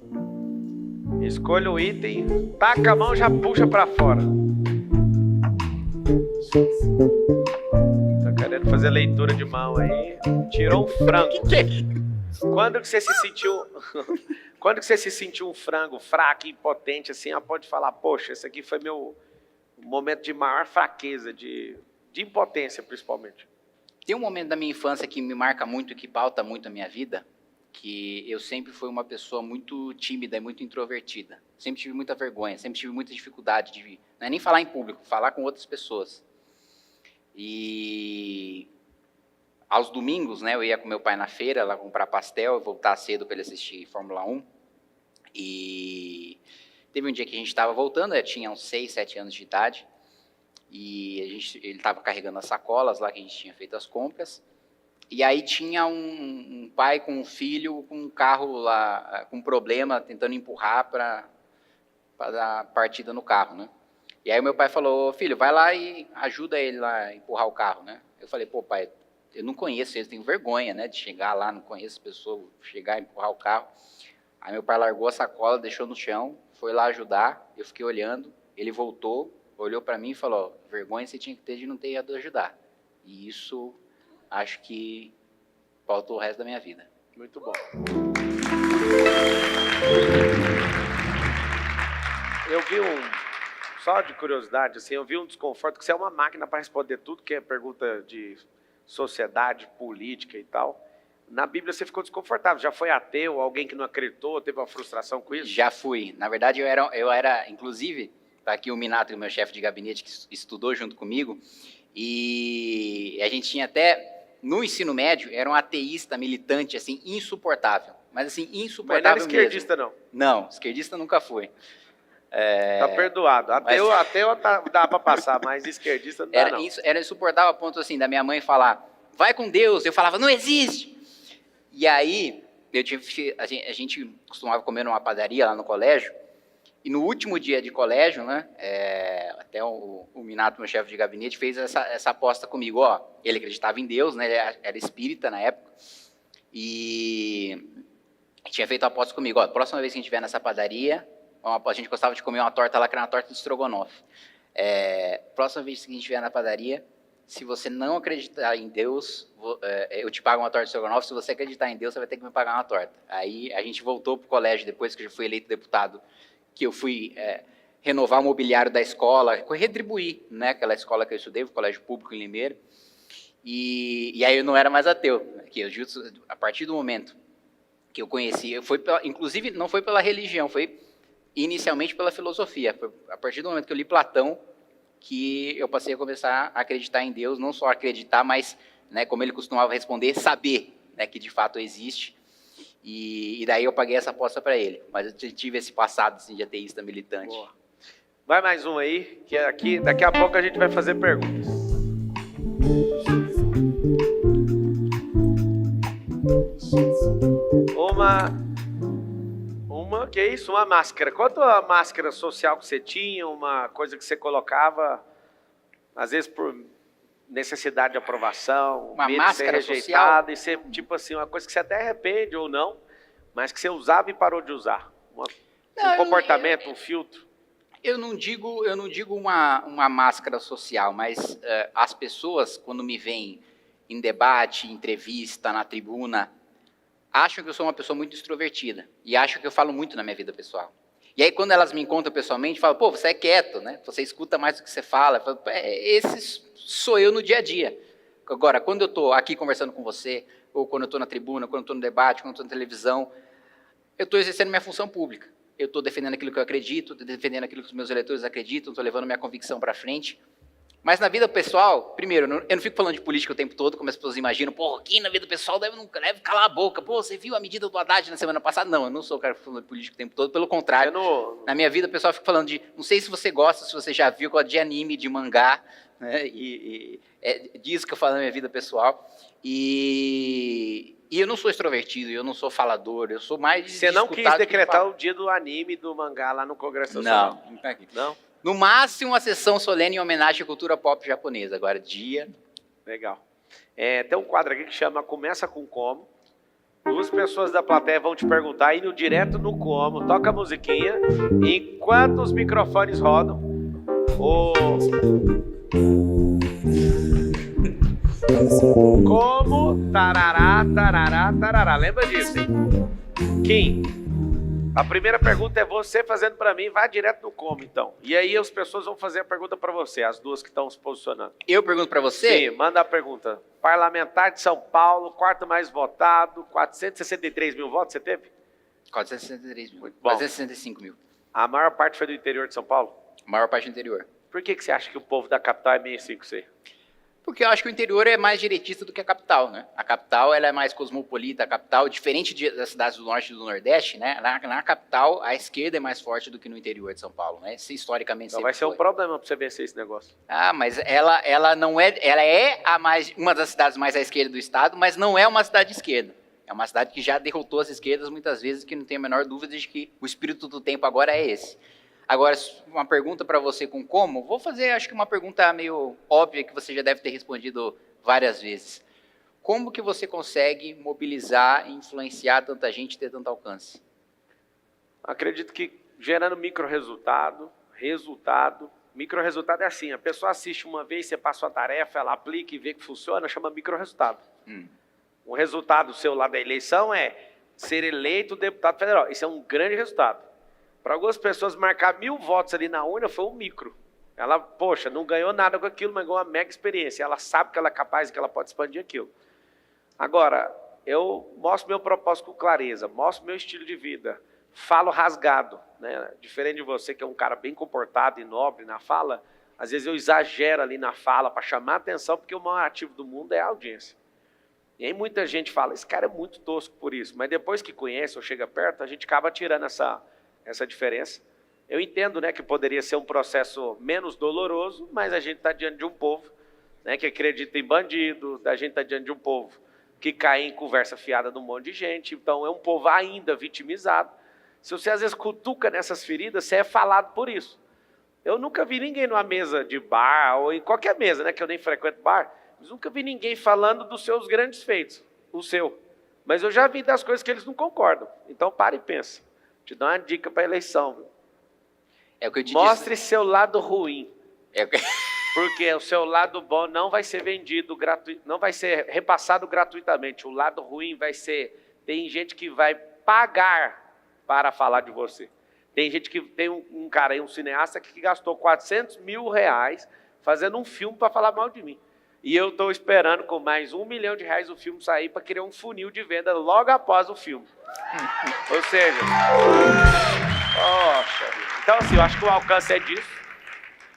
Escolha o item, taca a mão, já puxa pra fora. Tá querendo fazer leitura de mão aí. Tirou um frango. Que é isso? Quando que você se sentiu um frango fraco, impotente, assim, pode falar, poxa, esse aqui foi meu momento de maior fraqueza, de impotência, principalmente. Tem um momento da minha infância que me marca muito, que pauta muito a minha vida, que eu sempre fui uma pessoa muito tímida e muito introvertida. Sempre tive muita vergonha, sempre tive muita dificuldade de não é nem falar em público, falar com outras pessoas. E aos domingos, né, eu ia com meu pai na feira, lá comprar pastel, voltar cedo para ele assistir Fórmula 1. E teve um dia que a gente estava voltando, eu tinha uns 6, 7 anos de idade, e ele estava carregando as sacolas lá que a gente tinha feito as compras. E aí tinha um pai com um filho com um carro lá, com problema, tentando empurrar para dar partida no carro, né? E aí o meu pai falou, filho, vai lá e ajuda ele lá a empurrar o carro, né? Eu falei, pô, pai, eu não conheço eles, tenho vergonha, né, de chegar lá, não conheço a pessoa, chegar e empurrar o carro. Aí meu pai largou a sacola, deixou no chão, foi lá ajudar, eu fiquei olhando, ele voltou, olhou para mim e falou, vergonha você tinha que ter de não ter ido ajudar. E isso, acho que faltou o resto da minha vida. Muito bom. Eu vi só de curiosidade, assim, eu vi um desconforto, que você é uma máquina para responder tudo que é pergunta de sociedade, política e tal. Na Bíblia você ficou desconfortável, já foi ateu, alguém que não acreditou, teve uma frustração com isso? Já fui. Na verdade, eu era inclusive, tá aqui o Minato, meu chefe de gabinete, que estudou junto comigo, e a gente tinha até, no ensino médio, era um ateísta militante, assim, insuportável. Mas, assim, insuportável Mas não era esquerdista, mesmo. não? Não, esquerdista nunca foi. Tá perdoado. Ateu dá para passar, mas esquerdista não dá, não. Era insuportável a ponto, assim, da minha mãe falar, vai com Deus. Eu falava, não existe. E aí, a gente costumava comer numa padaria lá no colégio, e no último dia de colégio, né, até o Minato, meu chefe de gabinete, fez essa aposta comigo. Ó, ele acreditava em Deus, né, ele era espírita na época, e tinha feito a aposta comigo. Ó, a próxima vez que a gente estiver nessa padaria, a gente gostava de comer uma torta lá, que era uma torta de estrogonofe. Próxima vez que a gente estiver na padaria, se você não acreditar em Deus, eu te pago uma torta de estrogonofe. Se você acreditar em Deus, você vai ter que me pagar uma torta. Aí a gente voltou para o colégio, depois que eu já fui eleito deputado, que eu fui renovar o mobiliário da escola, retribuir, né, aquela escola que eu estudei, o colégio público em Limeira. E aí eu não era mais ateu. A partir do momento que eu conheci, inclusive não foi pela religião, foi inicialmente pela filosofia. Foi a partir do momento que eu li Platão, que eu passei a começar a acreditar em Deus, não só acreditar, mas, né, como ele costumava responder, saber, né, que de fato existe. E daí eu paguei essa aposta para ele. Mas eu tive esse passado assim, de ateísta militante. Boa. Vai mais um aí, que aqui, daqui a pouco a gente vai fazer perguntas. Que é isso? Uma máscara. Quanto a máscara social que você tinha, uma coisa que você colocava, às vezes por necessidade de aprovação, uma medo máscara de ser rejeitado, e ser, tipo assim, uma coisa que você até arrepende ou não, mas que você usava e parou de usar. Um comportamento, um filtro. Eu não digo uma máscara social, mas as pessoas, quando me veem em debate, em entrevista, na tribuna, acham que eu sou uma pessoa muito extrovertida e acham que eu falo muito na minha vida pessoal. E aí, quando elas me encontram pessoalmente, falam, pô, você é quieto, né? Você escuta mais do que você fala. Eu falo, esse sou eu no dia a dia. Agora, quando eu estou aqui conversando com você, ou quando eu estou na tribuna, quando eu estou no debate, quando eu estou na televisão, eu estou exercendo minha função pública. Eu estou defendendo aquilo que eu acredito, estou defendendo aquilo que os meus eleitores acreditam, estou levando minha convicção para frente. Mas na vida pessoal, primeiro, eu não fico falando de política o tempo todo, como as pessoas imaginam. Pô, aqui na vida pessoal deve calar a boca. Pô, você viu a medida do Haddad na semana passada? Não, eu não sou o cara que fica falando de política o tempo todo. Pelo contrário, na minha vida pessoal eu fico falando de... Não sei se você gosta, se você já viu, de anime, de mangá. Né, é disso que eu falo na minha vida pessoal. E eu não sou extrovertido, eu não sou falador, eu sou mais... Você não quis decretar o dia do anime, do mangá lá no Congresso Nacional? Não. No máximo, uma sessão solene em homenagem à cultura pop japonesa. Agora, dia... Legal. Tem um quadro aqui que chama Começa com Como. Duas pessoas da plateia vão te perguntar, indo direto no como, toca a musiquinha, enquanto os microfones rodam. Como, tarará, tarará, tarará. Lembra disso, hein? Kim? A primeira pergunta é você fazendo para mim, vai direto no como, então. E aí as pessoas vão fazer a pergunta para você, as duas que estão se posicionando. Eu pergunto para você? Sim, manda a pergunta. Parlamentar de São Paulo, quarto mais votado, 463 mil votos você teve? 463 mil. Muito bom. 465 mil. A maior parte foi do interior de São Paulo? A maior parte do interior. Por que você acha que o povo da capital é meio assim com você? Porque eu acho que o interior é mais direitista do que a capital, né? A capital ela é mais cosmopolita, a capital, diferente das cidades do norte e do nordeste, né? Na capital, a esquerda é mais forte do que no interior de São Paulo, né? Isso, historicamente então sempre vai ser um problema para você vencer esse negócio. Ah, mas ela não é, ela é uma das cidades mais à esquerda do estado, mas não é uma cidade de esquerda. É uma cidade que já derrotou as esquerdas muitas vezes, que não tem a menor dúvida de que o espírito do tempo agora é esse. Agora, uma pergunta para você com como, vou fazer, acho que uma pergunta meio óbvia que você já deve ter respondido várias vezes. Como que você consegue mobilizar e influenciar tanta gente e ter tanto alcance? Acredito que gerando micro-resultado, micro-resultado é assim, a pessoa assiste uma vez, você passa uma tarefa, ela aplica e vê que funciona, chama micro-resultado. O resultado seu lá da eleição é ser eleito deputado federal. Isso é um grande resultado. Para algumas pessoas, marcar 1000 votos ali na urna foi um micro. Ela, poxa, não ganhou nada com aquilo, mas ganhou uma mega experiência. Ela sabe que ela é capaz e que ela pode expandir aquilo. Agora, eu mostro meu propósito com clareza, mostro meu estilo de vida, falo rasgado, né? Diferente de você, que é um cara bem comportado e nobre na fala, às vezes eu exagero ali na fala para chamar a atenção, porque o maior ativo do mundo é a audiência. E aí muita gente fala, esse cara é muito tosco por isso, mas depois que conhece ou chega perto, a gente acaba tirando essa diferença. Eu entendo, né, que poderia ser um processo menos doloroso, mas a gente está diante de um povo, né, que acredita em bandido, a gente está diante de um povo que cai em conversa fiada de um monte de gente, então é um povo ainda vitimizado. Se você às vezes cutuca nessas feridas, você é falado por isso. Eu nunca vi ninguém numa mesa de bar, ou em qualquer mesa, né, que eu nem frequento bar, mas nunca vi ninguém falando dos seus grandes feitos, o seu. Mas eu já vi das coisas que eles não concordam. Então para e pensa. Te dou uma dica para a eleição. Viu? É o que eu te Mostre disse. seu lado ruim. É o que... Porque o seu lado bom não vai ser vendido não vai ser repassado gratuitamente. O lado ruim vai ser... Tem gente que vai pagar para falar de você. Tem gente que tem um cara aí, um cineasta, que gastou 400 mil reais fazendo um filme para falar mal de mim. E eu estou esperando com mais R$1 milhão o filme sair para criar um funil de venda logo após o filme. Ou seja, poxa, então assim, eu acho que o alcance é disso.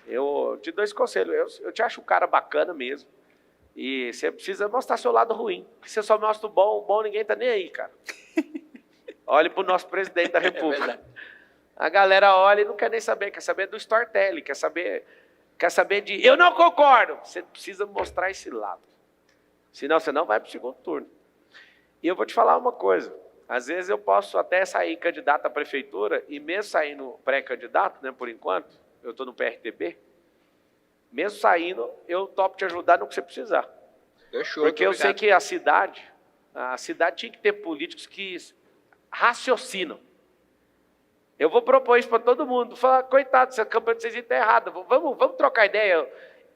Eu te dou esse conselho, eu te acho um cara bacana mesmo. E você precisa mostrar seu lado ruim. Porque você só mostra o bom ninguém tá nem aí, cara. Olhe para o nosso presidente da República. A galera olha e não quer nem saber, quer saber do storytelling, quer saber de eu não concordo. Você precisa mostrar esse lado. Senão você não vai para o segundo turno. E eu vou te falar uma coisa. Às vezes eu posso até sair candidato à prefeitura e mesmo saindo pré-candidato, né, por enquanto, eu estou no PRTB, mesmo saindo, eu topo te ajudar no que você precisar. Fechou, porque eu sei que a cidade tinha que ter políticos que raciocinam. Eu vou propor isso para todo mundo. Falar, coitado, essa campanha de vocês está errada. Vamos trocar ideia.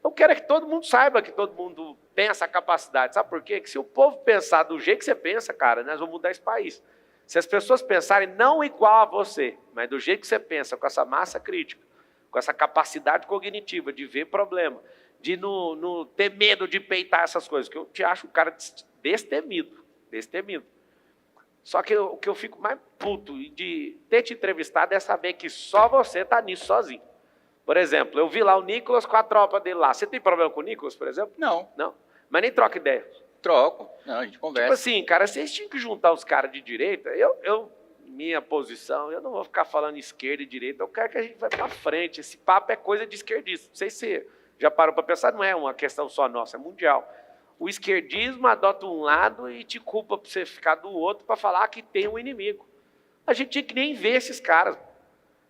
Eu quero que todo mundo saiba que todo mundo tem essa capacidade. Sabe por quê? Que se o povo pensar do jeito que você pensa, cara, nós vamos mudar esse país. Se as pessoas pensarem não igual a você, mas do jeito que você pensa, com essa massa crítica, com essa capacidade cognitiva de ver problema, de não ter medo de peitar essas coisas, que eu te acho um cara destemido. Só que o que eu fico mais puto de ter te entrevistado é saber que só você está nisso sozinho. Por exemplo, eu vi lá o Nicolas com a tropa dele lá. Você tem problema com o Nicolas, por exemplo? Não. Não? Mas nem troca ideia. Troco. Não, a gente conversa. Tipo assim, cara, vocês tinham que juntar os caras de direita. Minha posição, eu não vou ficar falando esquerda e direita. Eu quero que a gente vá para frente. Esse papo é coisa de esquerdista. Não sei se você já parou para pensar, não é uma questão só nossa, é mundial. O esquerdismo adota um lado e te culpa para você ficar do outro para falar que tem um inimigo. A gente tinha que nem ver esses caras.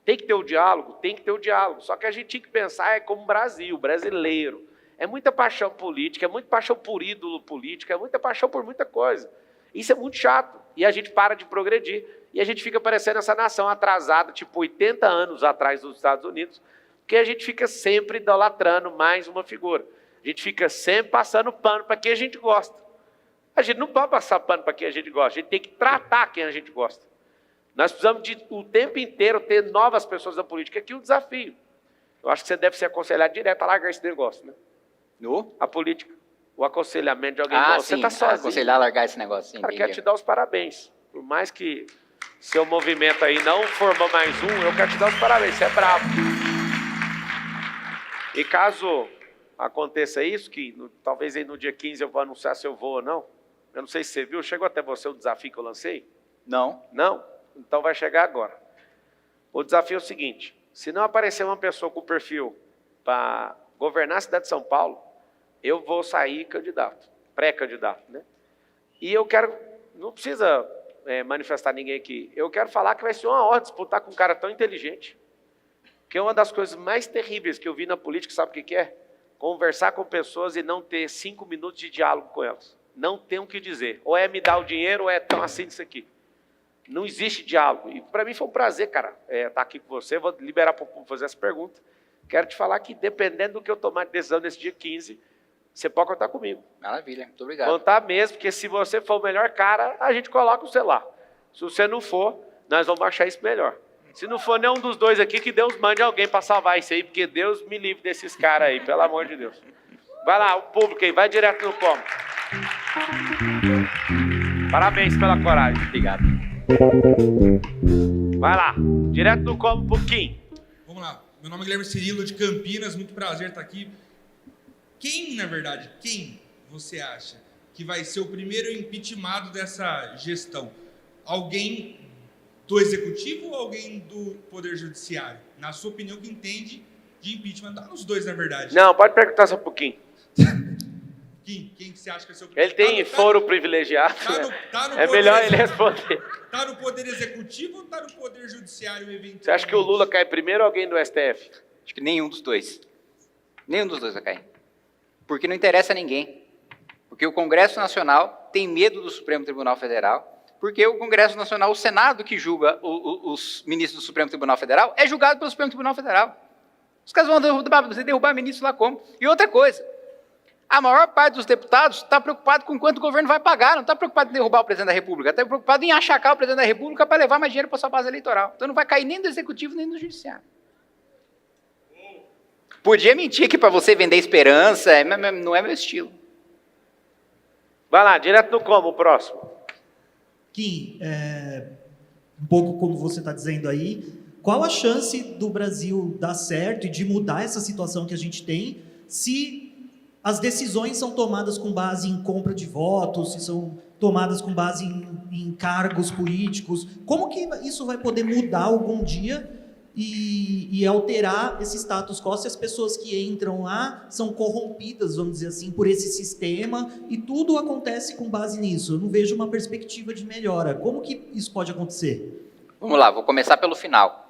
Tem que ter o diálogo? Tem que ter o diálogo. Só que a gente tinha que pensar como Brasil, brasileiro. É muita paixão política, é muita paixão por ídolo político, é muita paixão por muita coisa. Isso é muito chato. E a gente para de progredir. E a gente fica parecendo essa nação atrasada, tipo 80 anos atrás dos Estados Unidos, porque a gente fica sempre idolatrando mais uma figura. A gente fica sempre passando pano para quem a gente gosta. A gente não pode passar pano para quem a gente gosta, a gente tem que tratar quem a gente gosta. Nós precisamos o tempo inteiro ter novas pessoas na política. Aqui é o desafio. Eu acho que você deve ser aconselhado direto a largar esse negócio, né? A política, o aconselhamento de alguém. Você está sozinho. Aconselhar a largar esse negócio. Sim, cara, quero te dar os parabéns. Por mais que seu movimento aí não formou mais um, eu quero te dar os parabéns. Você é bravo. E caso aconteça isso, que talvez aí no dia 15 eu vou anunciar se eu vou ou não. Eu não sei se você viu, chegou até você o desafio que eu lancei? Não. Não? Então vai chegar agora. O desafio é o seguinte, se não aparecer uma pessoa com perfil para governar a cidade de São Paulo, eu vou sair candidato, pré-candidato, né? E eu quero, não precisa manifestar ninguém aqui, eu quero falar que vai ser uma honra disputar com um cara tão inteligente, que é uma das coisas mais terríveis que eu vi na política, sabe o que é? Conversar com pessoas e não ter 5 minutos de diálogo com elas. Não tem o que dizer. Ou é me dar o dinheiro, ou é tão assim disso aqui. Não existe diálogo. E para mim foi um prazer, cara, estar aqui com você. Vou liberar para o povo fazer essa pergunta. Quero te falar que, dependendo do que eu tomar de decisão nesse dia 15, você pode contar comigo. Maravilha, muito obrigado. Contar mesmo, porque se você for o melhor cara, a gente coloca você lá. Se você não for, nós vamos achar isso melhor. Se não for nenhum dos dois aqui, que Deus mande alguém para salvar isso aí, porque Deus me livre desses caras aí, pelo amor de Deus. Vai lá, o público aí, vai direto no como. Parabéns pela coragem. Obrigado. Vai lá, direto no como, pouquinho. Vamos lá. Meu nome é Guilherme Cirilo, de Campinas. Muito prazer estar aqui. Quem você acha que vai ser o primeiro impeachmentado dessa gestão? Alguém do Executivo ou alguém do Poder Judiciário? Na sua opinião, que entende de impeachment? Dá nos dois, na verdade. Não, pode perguntar só um pouquinho. Quem que você acha que é o seu primeiro? Ele tem foro privilegiado. É melhor ele responder. Está no Poder Executivo ou está no Poder Judiciário eventualmente? Você acha que o Lula cai primeiro ou alguém do STF? Acho que nenhum dos dois. Nenhum dos dois vai cair. Porque não interessa a ninguém. Porque o Congresso Nacional tem medo do Supremo Tribunal Federal. Porque o Congresso Nacional, o Senado que julga os ministros do Supremo Tribunal Federal, é julgado pelo Supremo Tribunal Federal. Os caras vão derrubar ministro lá como? E outra coisa, a maior parte dos deputados está preocupado com quanto o governo vai pagar, não está preocupado em derrubar o presidente da República, está preocupado em achacar o presidente da República para levar mais dinheiro para sua base eleitoral. Então não vai cair nem do Executivo, nem do Judiciário. Podia mentir aqui para você vender esperança, não é meu estilo. Vai lá, direto no como, o próximo. Kim, um pouco como você está dizendo aí, qual a chance do Brasil dar certo e de mudar essa situação que a gente tem se as decisões são tomadas com base em compra de votos, se são tomadas com base em cargos políticos? Como que isso vai poder mudar algum dia e alterar esse status quo se as pessoas que entram lá são corrompidas, vamos dizer assim, por esse sistema e tudo acontece com base nisso? Eu não vejo uma perspectiva de melhora. Como que isso pode acontecer? Vamos lá, vou começar pelo final.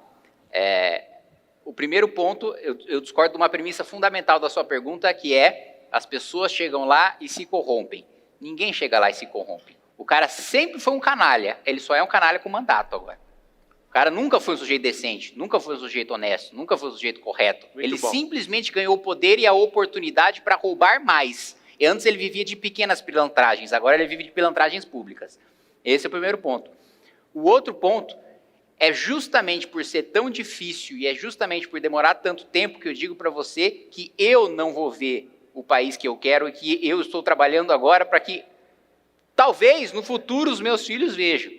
O primeiro ponto, eu discordo de uma premissa fundamental da sua pergunta, que é as pessoas chegam lá e se corrompem. Ninguém chega lá e se corrompe. O cara sempre foi um canalha, ele só é um canalha com mandato agora. O cara nunca foi um sujeito decente, nunca foi um sujeito honesto, nunca foi um sujeito correto. Ele simplesmente ganhou o poder e a oportunidade para roubar mais. E antes ele vivia de pequenas pilantragens, agora ele vive de pilantragens públicas. Esse é o primeiro ponto. O outro ponto é justamente por ser tão difícil e é justamente por demorar tanto tempo que eu digo para você que eu não vou ver o país que eu quero e que eu estou trabalhando agora para que, talvez, no futuro, os meus filhos vejam.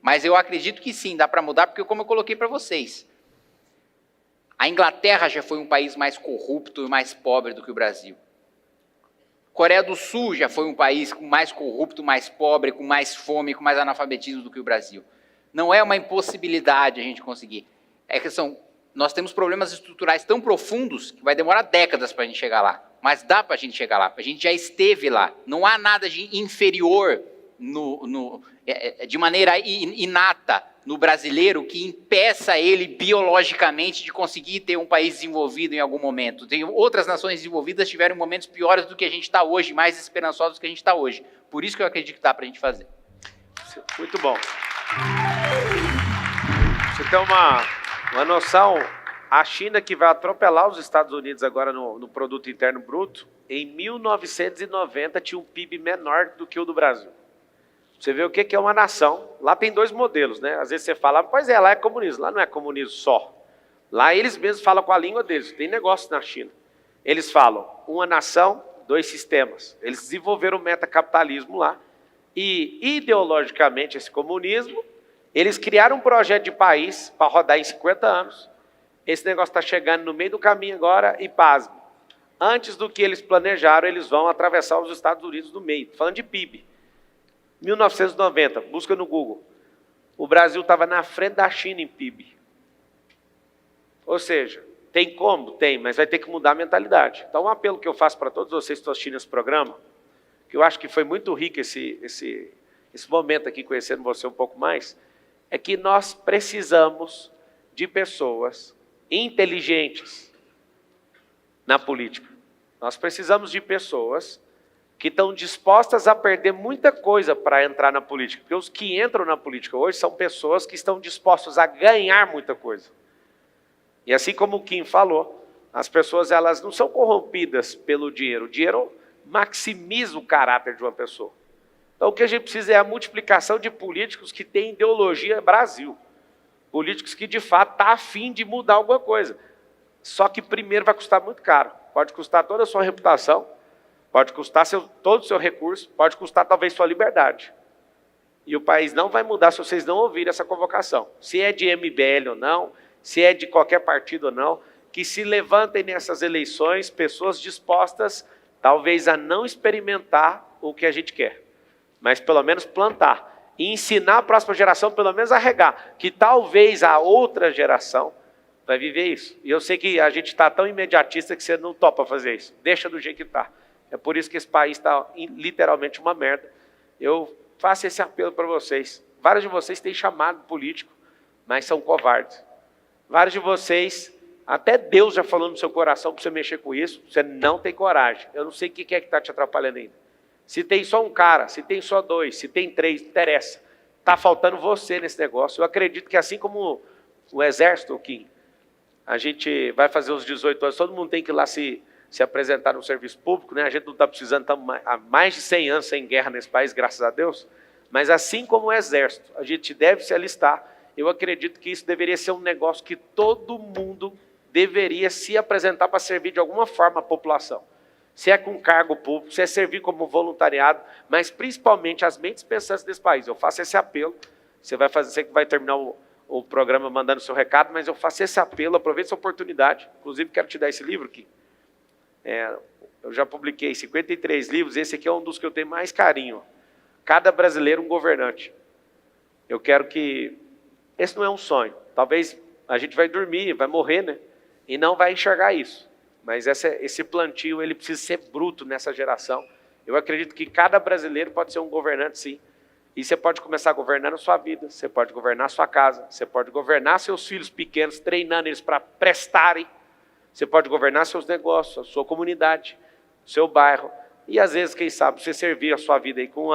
Mas eu acredito que sim, dá para mudar, porque como eu coloquei para vocês, a Inglaterra já foi um país mais corrupto e mais pobre do que o Brasil. Coreia do Sul já foi um país mais corrupto, mais pobre, com mais fome, com mais analfabetismo do que o Brasil. Não é uma impossibilidade a gente conseguir. É que nós temos problemas estruturais tão profundos que vai demorar décadas para a gente chegar lá. Mas dá para a gente chegar lá. A gente já esteve lá. Não há nada de inferior, de maneira inata, no brasileiro que impeça ele biologicamente de conseguir ter um país desenvolvido em algum momento. Tem outras nações desenvolvidas que tiveram momentos piores do que a gente está hoje, mais esperançosos do que a gente está hoje. Por isso que eu acredito que dá para a gente fazer. Muito bom. Você tem uma noção, a China, que vai atropelar os Estados Unidos agora no Produto Interno Bruto, em 1990 tinha um PIB menor do que o do Brasil. Você vê o que é uma nação. Lá tem dois modelos, né? Às vezes você fala, pois é, lá é comunismo. Lá não é comunismo só. Lá eles mesmos falam com a língua deles. Tem negócio na China. Eles falam, uma nação, dois sistemas. Eles desenvolveram o metacapitalismo lá. E, ideologicamente, esse comunismo, eles criaram um projeto de país para rodar em 50 anos. Esse negócio está chegando no meio do caminho agora e, pasme, antes do que eles planejaram, eles vão atravessar os Estados Unidos no meio. Falando de PIB. 1990, busca no Google. O Brasil estava na frente da China em PIB. Ou seja, tem como? Tem, mas vai ter que mudar a mentalidade. Então, um apelo que eu faço para todos vocês que estão assistindo esse programa, que eu acho que foi muito rico esse momento aqui, conhecendo você um pouco mais, é que nós precisamos de pessoas inteligentes na política. Nós precisamos de pessoas que estão dispostas a perder muita coisa para entrar na política. Porque os que entram na política hoje são pessoas que estão dispostas a ganhar muita coisa. E assim como o Kim falou, as pessoas elas não são corrompidas pelo dinheiro. O dinheiro maximiza o caráter de uma pessoa. Então o que a gente precisa é a multiplicação de políticos que têm ideologia Brasil. Políticos que de fato estão a fim de mudar alguma coisa. Só que primeiro vai custar muito caro. Pode custar toda a sua reputação, pode custar todo o seu recurso, pode custar talvez sua liberdade. E o país não vai mudar se vocês não ouvirem essa convocação. Se é de MBL ou não, se é de qualquer partido ou não, que se levantem nessas eleições pessoas dispostas talvez a não experimentar o que a gente quer, mas pelo menos plantar e ensinar a próxima geração pelo menos a regar, que talvez a outra geração vai viver isso. E eu sei que a gente está tão imediatista que você não topa fazer isso. Deixa do jeito que está. É por isso que esse país está literalmente uma merda. Eu faço esse apelo para vocês. Vários de vocês têm chamado político, mas são covardes. Vários de vocês, até Deus já falou no seu coração para você mexer com isso, você não tem coragem. Eu não sei o que é que está te atrapalhando ainda. Se tem só um cara, se tem só dois, se tem três, não interessa. Está faltando você nesse negócio. Eu acredito que assim como o exército, Kim, a gente vai fazer os 18 anos, todo mundo tem que ir lá se apresentar no serviço público, né? A gente não está precisando, estamos há mais de 100 anos sem guerra nesse país, graças a Deus. Mas assim como o exército, a gente deve se alistar. Eu acredito que isso deveria ser um negócio que todo mundo deveria se apresentar para servir de alguma forma à população. Se é com cargo público, se é servir como voluntariado, mas principalmente as mentes pensantes desse país. Eu faço esse apelo, você vai terminar o programa mandando seu recado, mas eu faço esse apelo, aproveite essa oportunidade. Inclusive, quero te dar esse livro aqui. Eu já publiquei 53 livros, esse aqui é um dos que eu tenho mais carinho. Cada brasileiro um governante. Eu quero que... Esse não é um sonho. Talvez a gente vai dormir, vai morrer, né? E não vai enxergar isso. Mas esse plantio, ele precisa ser bruto nessa geração. Eu acredito que cada brasileiro pode ser um governante, sim. E você pode começar governando a sua vida, você pode governar a sua casa, você pode governar seus filhos pequenos, treinando eles para prestarem. Você pode governar seus negócios, a sua comunidade, seu bairro. E às vezes, quem sabe, você servir a sua vida aí com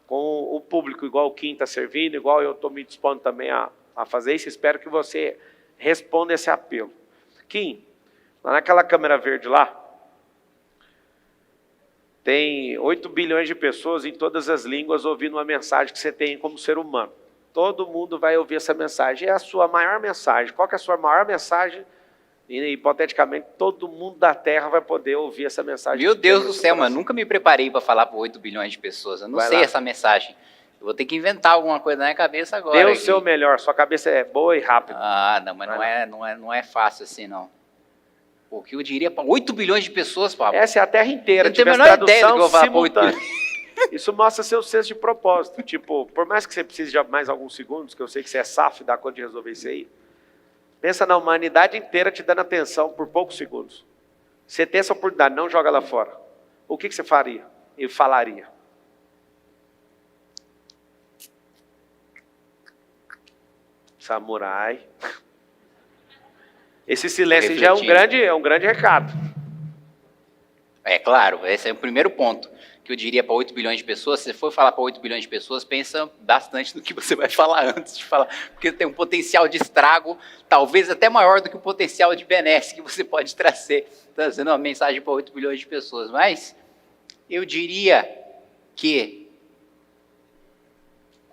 o público, igual o Kim está servindo, igual eu estou me dispondo também a fazer isso. Espero que você responda esse apelo. Kim, lá naquela câmera verde lá, tem 8 bilhões de pessoas em todas as línguas ouvindo uma mensagem que você tem como ser humano. Todo mundo vai ouvir essa mensagem. É a sua maior mensagem. Qual que é a sua maior mensagem? E, hipoteticamente, todo mundo da Terra vai poder ouvir essa mensagem. Meu Deus do céu, mano. Nunca me preparei para falar para 8 bilhões de pessoas. Eu não sei essa mensagem. Eu vou ter que inventar alguma coisa na minha cabeça agora. Dê o seu melhor. Sua cabeça é boa e rápida. Ah, não, mas não é fácil assim, não. O que eu diria para 8 bilhões de pessoas, Pablo? Essa é a Terra inteira. Eu não tenho a menor ideia do que eu vou falar para 8 bilhões. Isso mostra seu senso de propósito. Tipo, por mais que você precise de mais alguns segundos, que eu sei que você é safo e dá conta de resolver isso aí, pensa na humanidade inteira te dando atenção por poucos segundos. Você tem essa oportunidade, não joga lá fora. O que você faria e falaria? Samurai. Esse silêncio já é um grande recado. É claro, esse é o primeiro ponto que eu diria para 8 bilhões de pessoas. Se você for falar para 8 bilhões de pessoas, pensa bastante no que você vai falar antes de falar, porque tem um potencial de estrago, talvez até maior do que o potencial de benesse que você pode trazer, trazendo uma mensagem para 8 bilhões de pessoas. Mas eu diria que,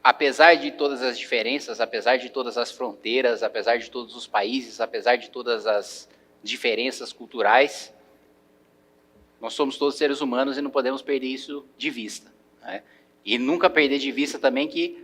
apesar de todas as diferenças, apesar de todas as fronteiras, apesar de todos os países, apesar de todas as diferenças culturais, nós somos todos seres humanos e não podemos perder isso de vista, né? E nunca perder de vista também que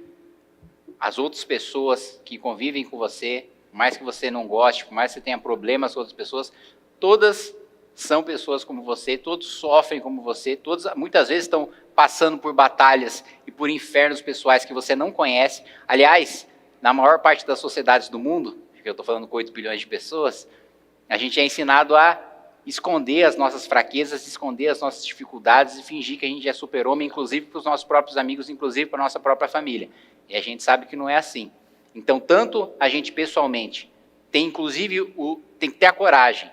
as outras pessoas que convivem com você, por mais que você não goste, por mais que você tenha problemas com outras pessoas, todas são pessoas como você, todos sofrem como você, todos muitas vezes estão passando por batalhas e por infernos pessoais que você não conhece. Aliás, na maior parte das sociedades do mundo, que eu estou falando com 8 bilhões de pessoas, a gente é ensinado a esconder as nossas fraquezas, esconder as nossas dificuldades e fingir que a gente é super-homem, inclusive para os nossos próprios amigos, inclusive para a nossa própria família. E a gente sabe que não é assim. Então, tanto a gente pessoalmente tem, inclusive, tem que ter a coragem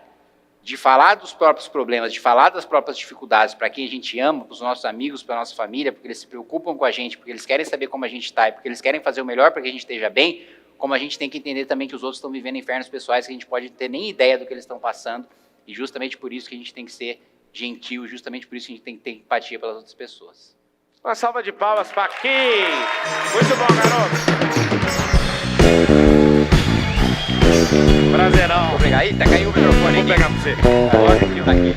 de falar dos próprios problemas, de falar das próprias dificuldades para quem a gente ama, para os nossos amigos, para a nossa família, porque eles se preocupam com a gente, porque eles querem saber como a gente está e porque eles querem fazer o melhor para que a gente esteja bem, como a gente tem que entender também que os outros estão vivendo infernos pessoais que a gente pode ter nem ideia do que eles estão passando, e justamente por isso que a gente tem que ser gentil, justamente por isso que a gente tem que ter empatia pelas outras pessoas. Uma salva de palmas para Kim. Muito bom, garoto. Prazerão. Vou pegar aí? Tá caindo o microfone Vou aqui. pegar pra você. Olha aqui, Tá aqui.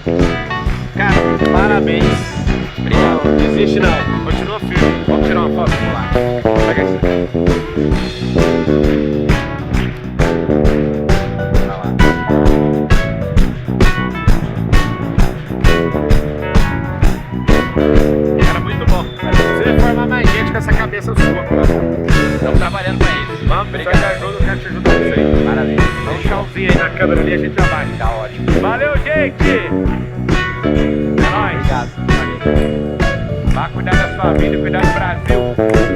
cara, parabéns. Obrigado. Não desiste não. Continua firme. Vamos tirar uma foto? Vamos lá. Pega esse. Vai lá. Cara, muito bom. Você formar mais gente com essa cabeça sua, cara. Estamos trabalhando para isso. Vamos, obrigado. Eu quero te ajudar nisso aí. Parabéns. Dá um tchauzinho aí na câmera ali, a gente já vai. Tá ótimo. Valeu, gente! É nóis. Obrigado. Vá cuidar da sua vida e cuidar do Brasil.